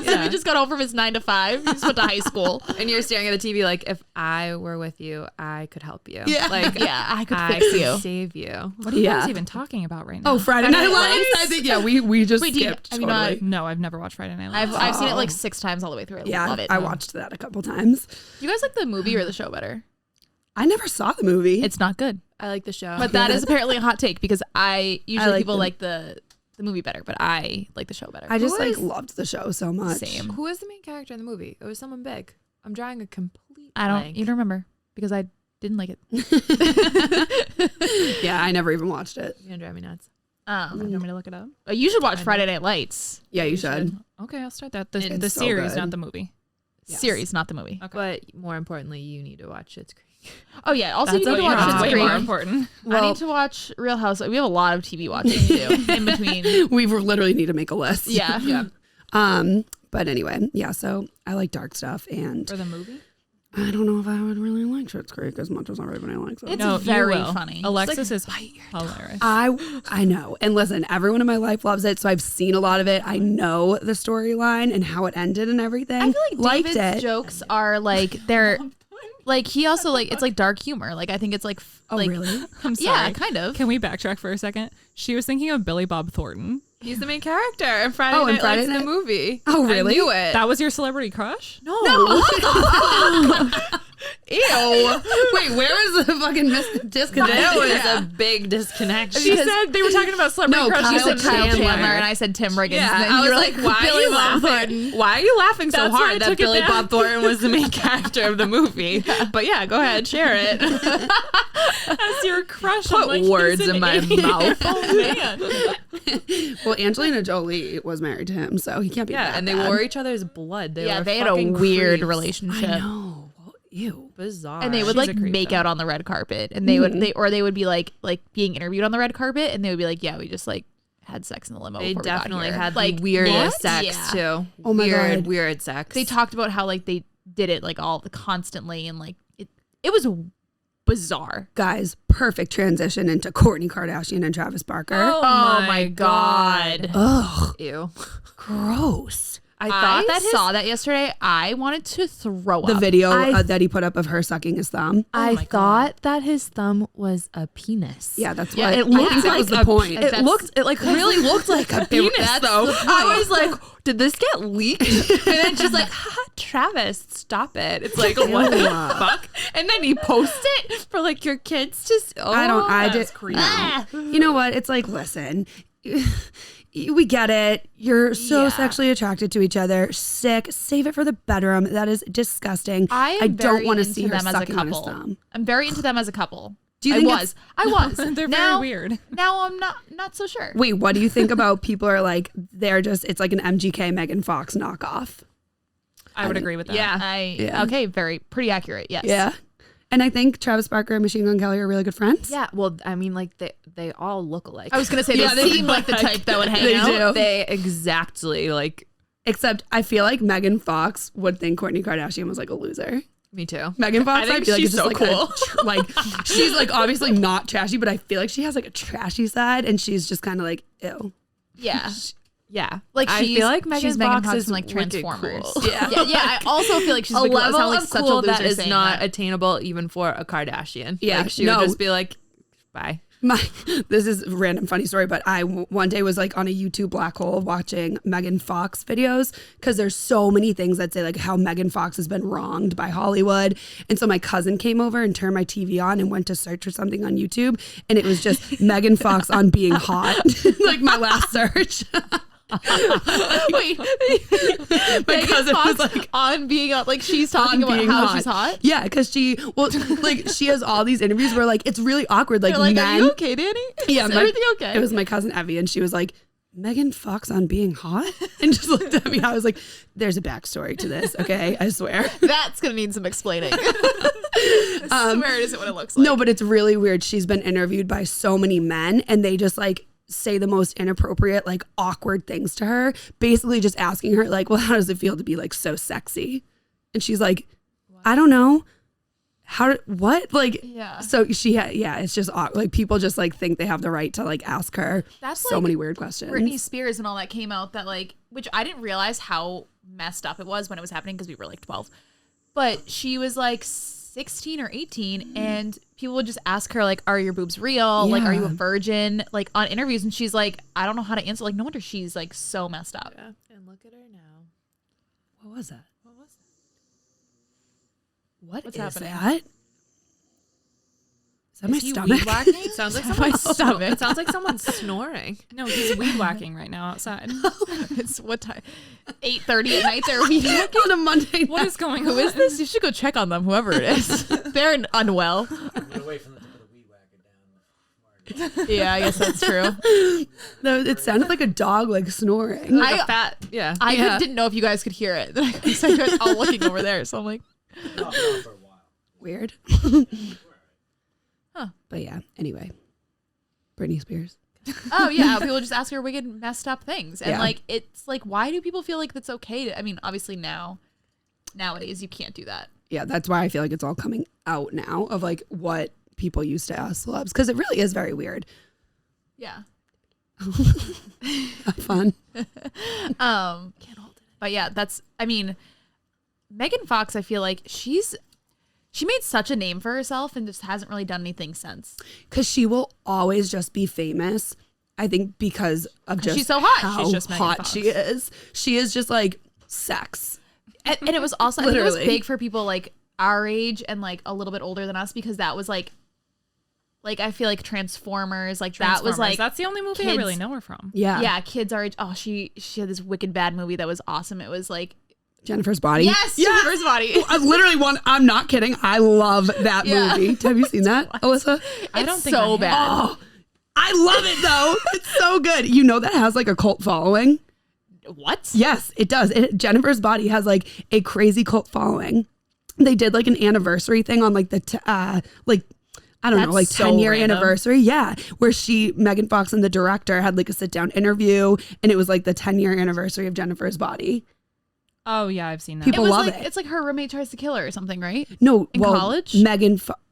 So he just got home from his 9 to 5. He just went to high school.
And you're staring at the TV like, if I were with you, I could help you.
Yeah.
Like,
Yeah, I could
I
fix
could
you.
save you.
What are you
Yeah.
guys even talking about right now?
Oh, Friday Night
Night
Lights.
Lights?
I think we just
Wait, do you-
skipped.
have you
totally.
No, I've never watched Friday Night Lights.
I've seen it like 6 times all the way through. I love it.
I watched that a couple times.
Do you guys like the movie or the show better?
I never saw the movie.
It's not good.
I like the show.
But that is apparently a hot take because usually
like
people
the-
like the movie better, but I like the show better.
I just
Who
like
is-
loved the show so much.
Same.
Who is the main character in the movie? It was someone big. I'm drawing a complete
I don't
blank.
even remember because I didn't like it.
Yeah, I never even watched it.
You're gonna drive me nuts.
You want me to look it up?
You should watch Friday Night Lights
Yeah, you should.
Okay, I'll start that. The
It's so
series,
good.
not the movie.
Yes.
series, not the movie.
But more importantly, you need to watch Schitt's Creek.
Oh yeah. Also, you
That's
need to
what
watch
you
Schitt's
way
Creek.
more important.
I need to watch Real House. We have a lot of TV watching too in between.
We literally need to make a list.
Yeah. Yeah.
But anyway, yeah. So I like dark stuff, and
For the movie?
I don't know if I would really like Schitt's Creek as much as everybody likes it.
It's
No,
very
you will.
funny.
Alexis is hilarious.
I know. And listen, everyone in my life loves it, so I've seen a lot of it. I know the storyline and how it ended and everything.
I feel like
liked
David's
it.
jokes are like they're like he also like it's like dark humor. Like I think it's like
Oh,
like
really?
I'm sorry.
yeah, kind of.
Can we backtrack for a second? She was thinking of Billy Bob Thornton.
He's the main character in Friday
Oh, in
Night
Friday
Lights,
Night-
the movie.
Oh, really?
I knew it.
That was your celebrity crush?
no.
Ew. Wait, where was the fucking disconnect?
That was a big disconnection.
She said they were talking about celebrity
No,
crushes.
You
Kyle
said Kyle
Chandler.
Chandler and I said Tim Riggins.
Yeah,
and then
I
you
was
were
like, why are
Billy
you
Bob
laughing?
Thornton.
Why are you laughing so
That's why I
hard that
took it
Billy
back.
Bob Thornton was the main character of the movie? But yeah, go ahead, share it.
As your crush.
Put
I'm like, he's
words
an
in my
idiot.
mouth.
Oh, man.
Well, Angelina Jolie was married to him, so he can't be
Yeah,
that
and they
bad.
wore each other's blood. They
Yeah,
were
they had a
fucking
weird
creeps.
relationship.
I know. Well, ew.
Bizarre.
And they would
She's
like
a creep,
make
though.
out on the red carpet, and they would they would be like being interviewed on the red carpet, and they would be like, yeah, we just like had sex in the limo.
They
before we got
definitely
here.
had
like
the weirdest
what?
sex
Yeah.
too.
Oh my God.
Weird sex.
They talked about how like they did it like all constantly and like it was bizarre.
Guys, perfect transition into Kourtney Kardashian and Travis Barker.
Oh my God.
Ugh,
Ew.
gross.
I thought that
saw that yesterday. I wanted to throw
The
up.
video that he put up of her sucking his thumb.
I
my
thought that his thumb was a penis.
Yeah, that's
Yeah,
what
it
I think
looked
that was
like
the point.
It really looked like a penis
that's
though.
the point.
I was like, did this get leaked? And then she's like, Travis, stop it. It's like, what the fuck? And then you post it for like your kids to
I
that's
did.
creepy.
You know what? It's like, listen, we get it. You're so sexually attracted to each other. Sick. Save it for the bedroom. That is disgusting.
I
don't want to
into
see her
them as a
sucking on his
couple.
thumb.
I'm very into them as a couple.
Do you
I
think
was. I was.
They're
now,
very weird.
Now I'm not so sure.
Wait, what do you think about people are like, it's like an MGK Megan Fox knockoff?
I would agree with that.
Yeah.
Okay, pretty accurate. Yes.
Yeah. And I think Travis Barker and Machine Gun Kelly are really good friends.
Yeah, well, I mean, like they all look alike.
I was gonna say they seem like the type that would hang
They
out.
do.
They exactly like
Except I feel like Megan Fox would think Kourtney Kardashian was like a loser.
me too.
Megan Fox,
I think
feel like
she's
is just
so
like
cool.
like she's like obviously not trashy, but I feel like she has like a trashy side, and she's just kind of like ew.
Yeah.
Yeah,
Like
I feel like
she's
Megan Fox
Fox
is
in like
wicked
Transformers.
cool.
Yeah. yeah. I also feel like she's
a
like,
level
like
of
such a
cool
loser
that is
saying
not
that.
attainable even for a Kardashian.
Yeah,
like, she
no.
would just be like, bye.
This is a random funny story, but I one day was like on a YouTube black hole watching Megan Fox videos because there's so many things that say like how Megan Fox has been wronged by Hollywood. And so my cousin came over and turned my TV on and went to search for something on YouTube, and it was just Megan Fox on being hot, like my last search.
Wait,
My cousin was like
on being up, like she's talking
on
about
being
how
hot.
she's hot.
Yeah, because like she has all these interviews where like it's really awkward. Like,
You're like,
men,
are you okay, Danny?
Yeah,
Is
my-
everything okay?
It was my cousin Evie, and she was like, Megan Fox on being hot? And just looked at me. I was like, there's a backstory to this, okay? I swear.
That's gonna need some explaining. I swear it isn't what it looks like.
No, but it's really weird. She's been interviewed by so many men, and they just like say the most inappropriate, like awkward things to her, basically just asking her like, well, how does it feel to be like so sexy? And she's like, I don't know. What? Like,
Yeah.
So it's just like people just like think they have the right to like ask her
That's
so
like
many weird questions.
Britney Spears and all that came out that like, which I didn't realize how messed up it was when it was happening because we were like 12. But she was like 16 or 18 and people would just ask her like, are your boobs real? Like, are you a
Yeah.
virgin? Like on interviews, and she's like, I don't know how to answer. Like, no wonder she's like so messed up.
Yeah, and look at her now.
What was that?
What's
Is
happening?
that? Is that my
He
stomach?
weed whacking? It sounds like
My
someone's
stomach.
It sounds like someone's snoring.
No, he's weed whacking right now outside.
It's what time? 8:30 at night. They're weed.
On a Monday
What is going on?
Who is this? You should go check on them. Whoever it is, they're unwell.
Get away from them to put a weed whacker down.
Yeah, I guess that's true.
No, it sounded like a dog like snoring.
Like a fat, yeah.
I didn't know if you guys could hear it. I saw you guys all looking over there, so I'm like,
Been off and on for a while.
Weird.
Huh.
But yeah, anyway. Britney Spears.
oh yeah, people just ask her wicked, messed up things, and
Yeah.
like it's like, why do people feel like that's okay? I mean, obviously nowadays you can't do that.
Yeah, that's why I feel like it's all coming out now of like what people used to ask celebs because it really is very weird.
Yeah.
Have fun.
But yeah, I mean, Megan Fox, I feel like she made such a name for herself and just hasn't really done anything since.
Because she will always just be famous. I think because of just
she's so hot.
how
She's just Megan
hot
Fox.
she is. She is just like sex.
And it was also, I think it was
Literally.
big for people like our age and like a little bit older than us because that was like I feel like Transformers, like that was
Transformers.
like,
That's the only movie I
kids-
really know her from.
Yeah.
yeah, kids our age. Oh, she had this wicked bad movie that was awesome. It was like,
Jennifer's Body.
yes, Jennifer's Body.
I literally I'm not kidding. I love that
Yeah.
movie. Have you seen that, Alyssa?
I don't
It's
think I
so
have.
bad.
Oh, I love it though. It's so good. You know that has like a cult following?
What?
Yes, it does. Jennifer's Body has like a crazy cult following. They did like an anniversary thing on like the I don't know, like
That's so
10-year
random.
anniversary. Yeah. Where Megan Fox and the director had like a sit down interview, and it was like the 10-year anniversary of Jennifer's Body.
Oh yeah, I've seen that.
People
It was
love
like
it.
It's like her roommate tries to kill her or something, right?
No,
In college?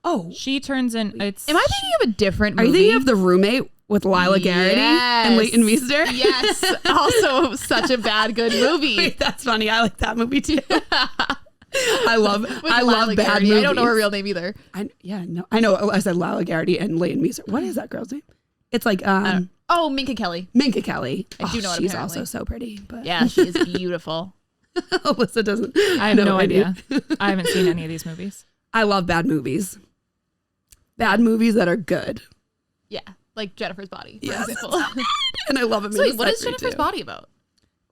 Oh,
She turns in. It's.
Am I thinking of a different
are you
movie?
thinking of The Roommate with Lila Garrity and Leighton Meester?
Yes. Also, such a bad good movie.
Wait, that's funny. I like that movie too. I love
With
bad
Lila Garrity.
movies.
I don't know her real name either.
I know. I said Lila Garrity and Leighton Meester. What is that girl's name? It's like
Oh, Minka Kelly.
Minka Kelly.
I do know it,
she's
apparently.
also so pretty. But
Yeah, she is beautiful.
Alyssa doesn't.
I have no idea. I haven't seen any of these movies.
I love bad movies. Bad movies that are good,
Yeah, like Jennifer's Body, for
Yes.
example.
and I love them.
So wait, what is Jennifer's Body about?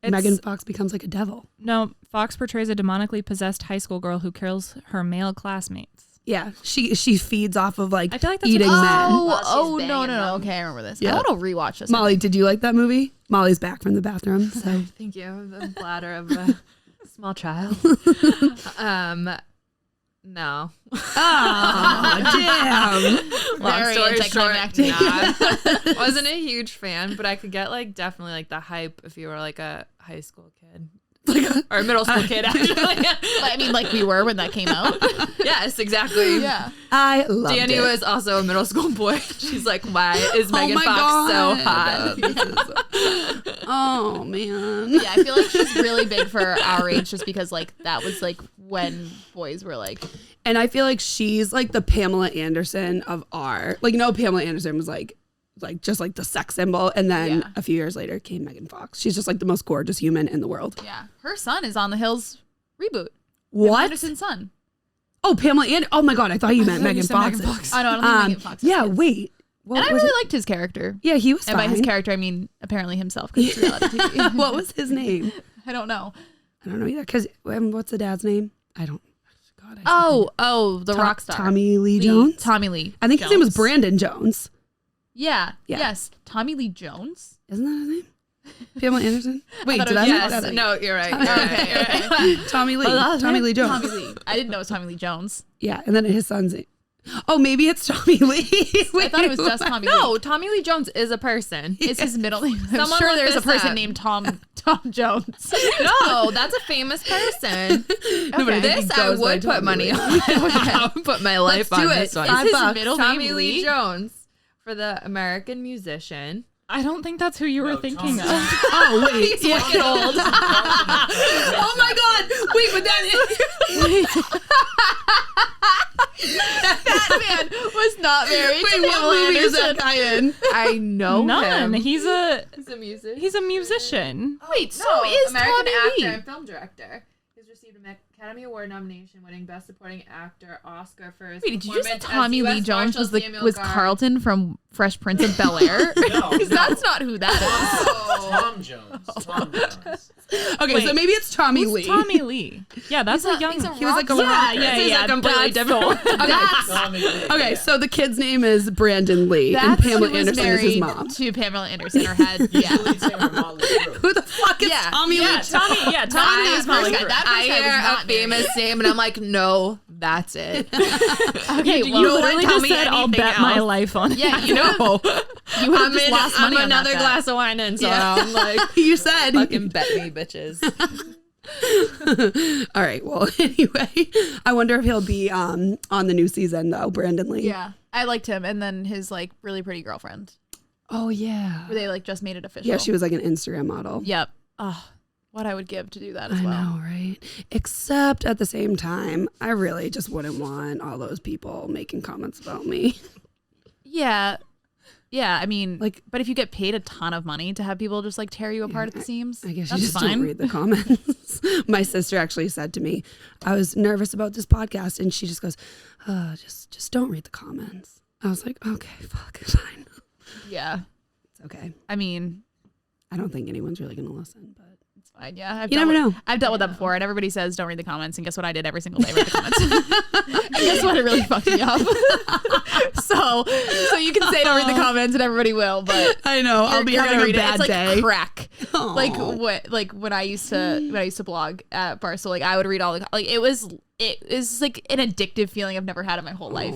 Megan Fox becomes like a devil.
No, Fox portrays a demonically possessed high school girl who kills her male classmates.
Yeah, she feeds off of like
I feel like that's
eating
what-
men.
Oh,
she's
no.
banging them.
Okay, I remember this.
Yeah.
I want to rewatch this.
Molly, did you like that movie? Molly's back from the bathroom. So
Thank you. The bladder of a small child. No.
oh damn.
Long
Very
story short,
anticlimactic.
nah. Wasn't a huge fan, but I could get like definitely like the hype if you were like a high school kid. Or a middle school kid, actually.
I mean, like we were when that came out.
Yes, exactly.
Yeah.
I loved
Danny
it.
was also a middle school boy. She's like, why is Megan
my
Fox so
God.
hot?
Oh man.
Yeah, I feel like she's really big for our age just because like that was like when boys were like
And I feel like she's like the Pamela Anderson of our, like, Pamela Anderson was like just like the sex symbol. And then
Yeah.
a few years later came Megan Fox. She's just like the most gorgeous human in the world.
yeah. Her son is on the Hills reboot.
What?
Anderson's son.
Oh, Pamela Anderson. Oh my God. I thought you meant Megan Fox.
I don't think Megan Fox. is
Yeah,
kids.
wait. What
And I
was
really
it?
liked his character.
Yeah, he was
And by his
fine.
character, I mean apparently himself. 'Cause it's reality TV.
What was his name?
I don't know.
I don't know either. Because what's the dad's name? I don't. God.
The rock star.
Tommy Lee Jones?
Tommy Lee.
I think his name was
Jones.
Brandon Jones.
Yeah.
Yeah.
Yes. Tommy Lee Jones.
Isn't that his name? Pamela Anderson? Wait,
thought
did
it
I
was-
make
Yes.
that up?
No, you're right. You're right. You're right.
Tommy Lee.
Well,
Tommy Lee Jones.
Tommy Lee. I didn't know it was Tommy Lee Jones.
Yeah, and then his son's name. Oh, maybe it's Tommy Lee.
I thought it was just Tommy Lee.
No, Tommy Lee Jones is a person.
Is his middle name? I'm
Someone
sure
look
there's a
this
person
up.
named Tom Jones.
No, that's a famous person.
No, but I think
This
he
I
goes by
would put
Tommy
money
Lee.
on. I would put my life
Let's do
on
it.
this one.
$5
Is his middle
Tommy
name
Lee
Lee?
Jones for the American musician.
I don't think that's who you were thinking of.
Oh, wait.
He's wicked old.
Oh, my God. Wait, but that
That man was not married to
Wait,
Pamela
what movie is
Anderson.
that guy in?
I know
None.
him.
He's a
He's a musician.
musician.
Wait, so is
American
Tommy
actor
Lee?
and film director. He's received an Academy Award nomination, winning Best Supporting Actor Oscar for his
Wait, did you just say
performance as
Tommy Lee
U.S.
Jones
Marshal Samuel
was
Guard.
Carlton from Fresh Prince of Bel Air?
No,
Because that's not who that is.
Oh.
Tom Jones. Tom Jones.
Okay,
Wait,
so maybe it's Tommy
Who's
Lee.
Tommy Lee? Yeah, that's a young.
He was like a
yeah,
rocker.
yeah,
This is
yeah.
a completely
that's
different one.
Tommy Lee.
Okay, so the kid's name is Brandon Lee, and
That's
Pamela
who was
Anderson is his
married
mom.
to Pamela Anderson, her head. Yeah.
Lead singer of Motley Crue.
Who the fuck is
Yeah,
Tommy
yeah,
Lee?
Tommy. Yeah,
Not
Tommy
that
is Molly
first guy.
Crue.
That
I
first guy was
hear
not
a famous name and I'm like, no, that's it.
Okay,
You
well,
literally
tell
just
me
said, "I'll
anything
bet my
else."
life on it."
yeah, you know, you would have just lost
I'm
money on
another
that bet.
glass of wine in, so
Yeah.
I'm like,
You said.
fucking bet me, bitches.
All right. Well, anyway, I wonder if he'll be on the new season though, Brandon Lee.
Yeah, I liked him, and then his like really pretty girlfriend,
Oh yeah.
where they like just made it official.
Yeah, she was like an Instagram model.
Yep. Oh, what I would give to do that as
I
well.
know, right? Except at the same time, I really just wouldn't want all those people making comments about me.
Yeah. Yeah, I mean,
Like-
but if you get paid a ton of money to have people just like tear you apart at the seams,
I guess
that's
you just
fine.
don't read the comments. My sister actually said to me, I was nervous about this podcast, and she just goes, just don't read the comments. I was like, okay, fuck, fine.
Yeah.
It's okay.
I mean,
I don't think anyone's really going to listen, but
It's fine. Yeah.
You never know.
I've dealt with that before, and everybody says don't read the comments, and guess what I did every single day? Read the comments. And guess what? It really fucked me up. so you can say don't read the comments, and everybody will, but
I know. I'll be having a bad
it's
day.
like crack.
Aw.
Like when I used to blog at Barstool, like I would read all the like it was like an addictive feeling I've never had in my whole life.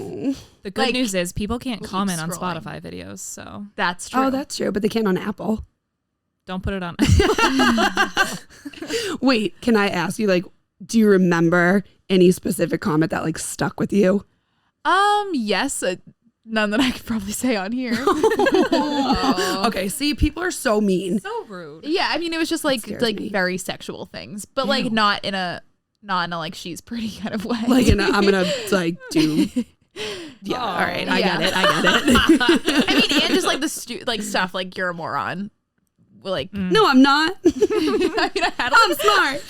The good
Like,
news is people can't comment on
scrolling.
Spotify videos, so
That's true.
Oh, that's true. But they can't on Apple.
don't put it on.
Wait, can I ask you, like, do you remember any specific comment that like stuck with you?
Yes. None that I could probably say on here.
Okay, see, people are so mean.
So rude.
Yeah, I mean, it was just like
scares
like
me.
very sexual things, but like
Ew.
not in a like she's pretty kind of way.
Like, I'm gonna like do. Yeah, all right, I
Yeah.
get it.
I mean, and just like the like stuff like you're a moron. Like,
No, I'm not.
I mean, I had
I'm
like,
smart.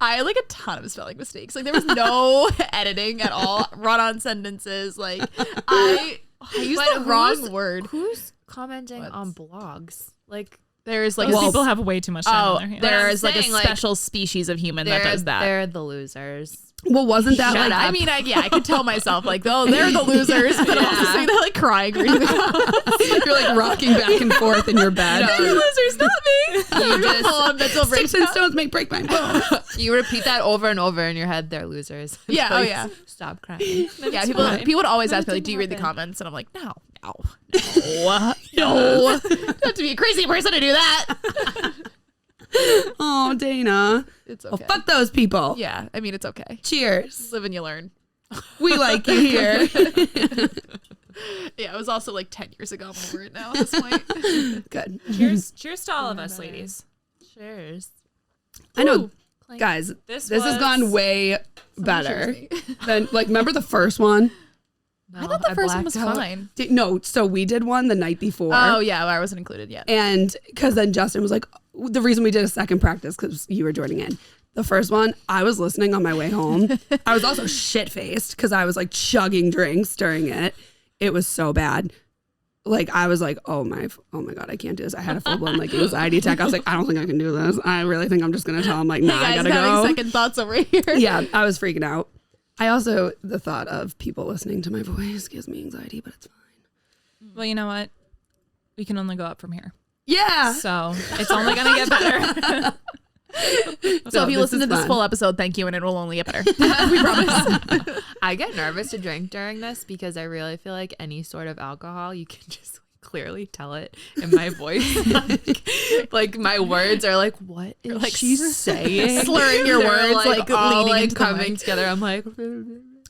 I had like a ton of spelling mistakes. Like there was no editing at all. Run-on sentences. Like I used
But
the wrong word.
Who's commenting
What?
on blogs? Like
There's like
Those
a-
people have way too much time on their hands.
there's like a
saying, like,
special species of human that does that.
They're the losers.
Well, wasn't that
Shut
like?
up. I mean, I could tell myself like, oh, they're the losers, but I'm also saying they're like crying. Reading the comments.
you're like rocking back and forth in your bed.
They're the losers, not me.
You just-
Full on mental
Sticks
breakdown.
and stones make break mine.
You repeat that over and over in your head. They're losers.
Yeah,
Until
oh,
you
yeah.
Stop crying.
Yeah, people would always ask me like,
didn't
do you read the
happen.
comments? And I'm like, no. You have to be a crazy person to do that.
Oh, Dana.
It's
Well,
okay.
fuck those people.
Yeah, I mean, it's okay.
Cheers.
Live and you learn.
We like you here.
Yeah, it was also like 10 years ago. I'm over it now at this point.
Good.
Cheers to all of us, ladies.
Cheers.
I know,
Clink.
guys.
This
This has
was-
gone way better
cheers
than like. Remember the first one?
I thought the first one was
blacked out.
fine.
No. So we did one the night before.
Oh, yeah, well, I wasn't included yet.
And because then Justin was like, the reason we did a second practice because you were joining in. The first one, I was listening on my way home. I was also shit faced because I was like chugging drinks during it. It was so bad. Like I was like, oh my God, I can't do this. I had a full blown like anxiety attack. I was like, I don't think I can do this. I really think I'm just gonna tell him like, nah, I
Hey guys,
gotta
having
go.
second thoughts over here.
Yeah, I was freaking out. I also the thought of people listening to my voice gives me anxiety, but it's fine.
Well, you know what? We can only go up from here.
Yeah.
So it's only going to get better.
So if you listen to
is
this
fun.
full episode, thank you, and it will only get better. We promise.
I get nervous to drink during this because I really feel like any sort of alcohol, you can just clearly tell it in my voice. like my words are like, what is
like
she saying?
slurring your
They're,
words, like,
all
leaning
like
into the
coming
mic.
together. I'm like,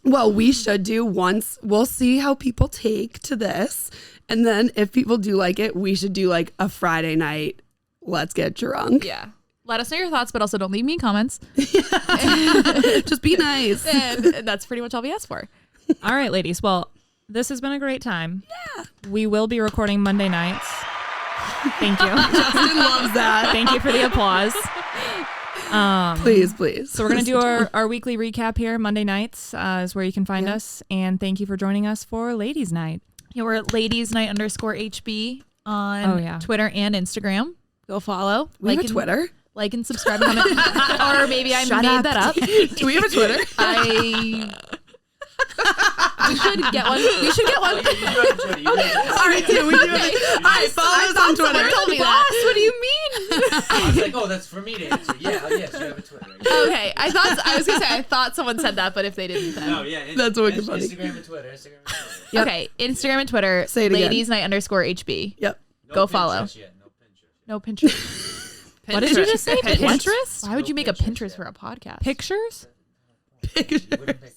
Well, we should do once. We'll see how people take to this. And then if people do like it, we should do like a Friday night. Let's get drunk.
Yeah. Let us know your thoughts, but also don't leave me comments.
Just be nice.
And that's pretty much all we ask for.
All right, ladies. Well, this has been a great time. Yeah. We will be recording Monday nights. Thank you.
Justin loves that.
Thank you for the applause.
Please.
So we're going to do our weekly recap here. Monday nights is where you can find us. And thank you for joining us for Ladies Night.
Yeah, we're at ladies_night_HB on Twitter and Instagram. Go follow.
We have a
and-
Twitter.
Like and subscribe. Comment. Or maybe I made that up.
Do we have a Twitter?
We should get one. We should get one.
You do have a Twitter. You do have a Twitter.
All right, do we do it? All right, follow us on Twitter.
Told me that. What do you mean?
I was like, oh, that's for me to answer. Yeah, oh, yes, you have a Twitter.
Okay, I was gonna say I thought someone said that, but if they didn't, then
No, yeah.
That's wicked funny.
Instagram and Twitter. Instagram and Twitter.
Yep.
okay. Instagram and Twitter.
Say it again.
ladies_night_HB.
Yep.
No
Go
Pinterest
follow.
Yet.
No
No Pinterest.
Pinterest.
What did you just say?
Pinterest? Why would you
No
make a
Pinterest,
Pinterest for a podcast?
Pictures?
You wouldn't pick-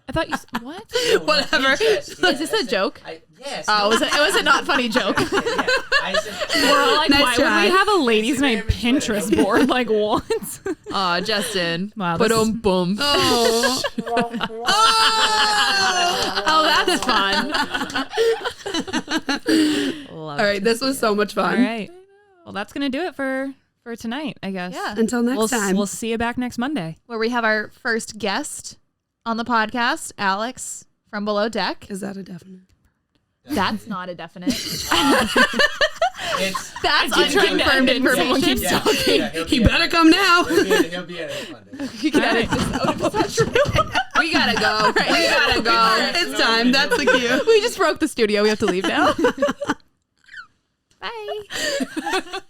I thought you said, what?
No,
Whatever.
Pinterest, yeah,
Is this a
I said-
joke?
Yes.
Oh, it was a not funny joke.
Yeah, I said,
We're all like,
Nice
why
try.
would we have a ladies'
Instagram
night
and Twitter.
Pinterest board? Like, what?
oh, Justin.
Wow,
But
this is-
boom.
Oh.
Oh, that's fun.
All right, this was so much
All
fun.
right. Well, that's going to do it for tonight, I guess.
Yeah.
Until next time.
We'll see you back next Monday.
Where we have our first guest on the podcast, Alex from Below Deck.
Is that a definite?
That's not a definite. That's
unconfirmed
unconfirmed information. Keeps
Yeah,
talking.
yeah,
He better come now.
He'll be in it Monday.
You can edit this out if it's not true.
We gotta go. We gotta go.
It's time. That's the cue.
We just broke the studio. We have to leave now.
Bye.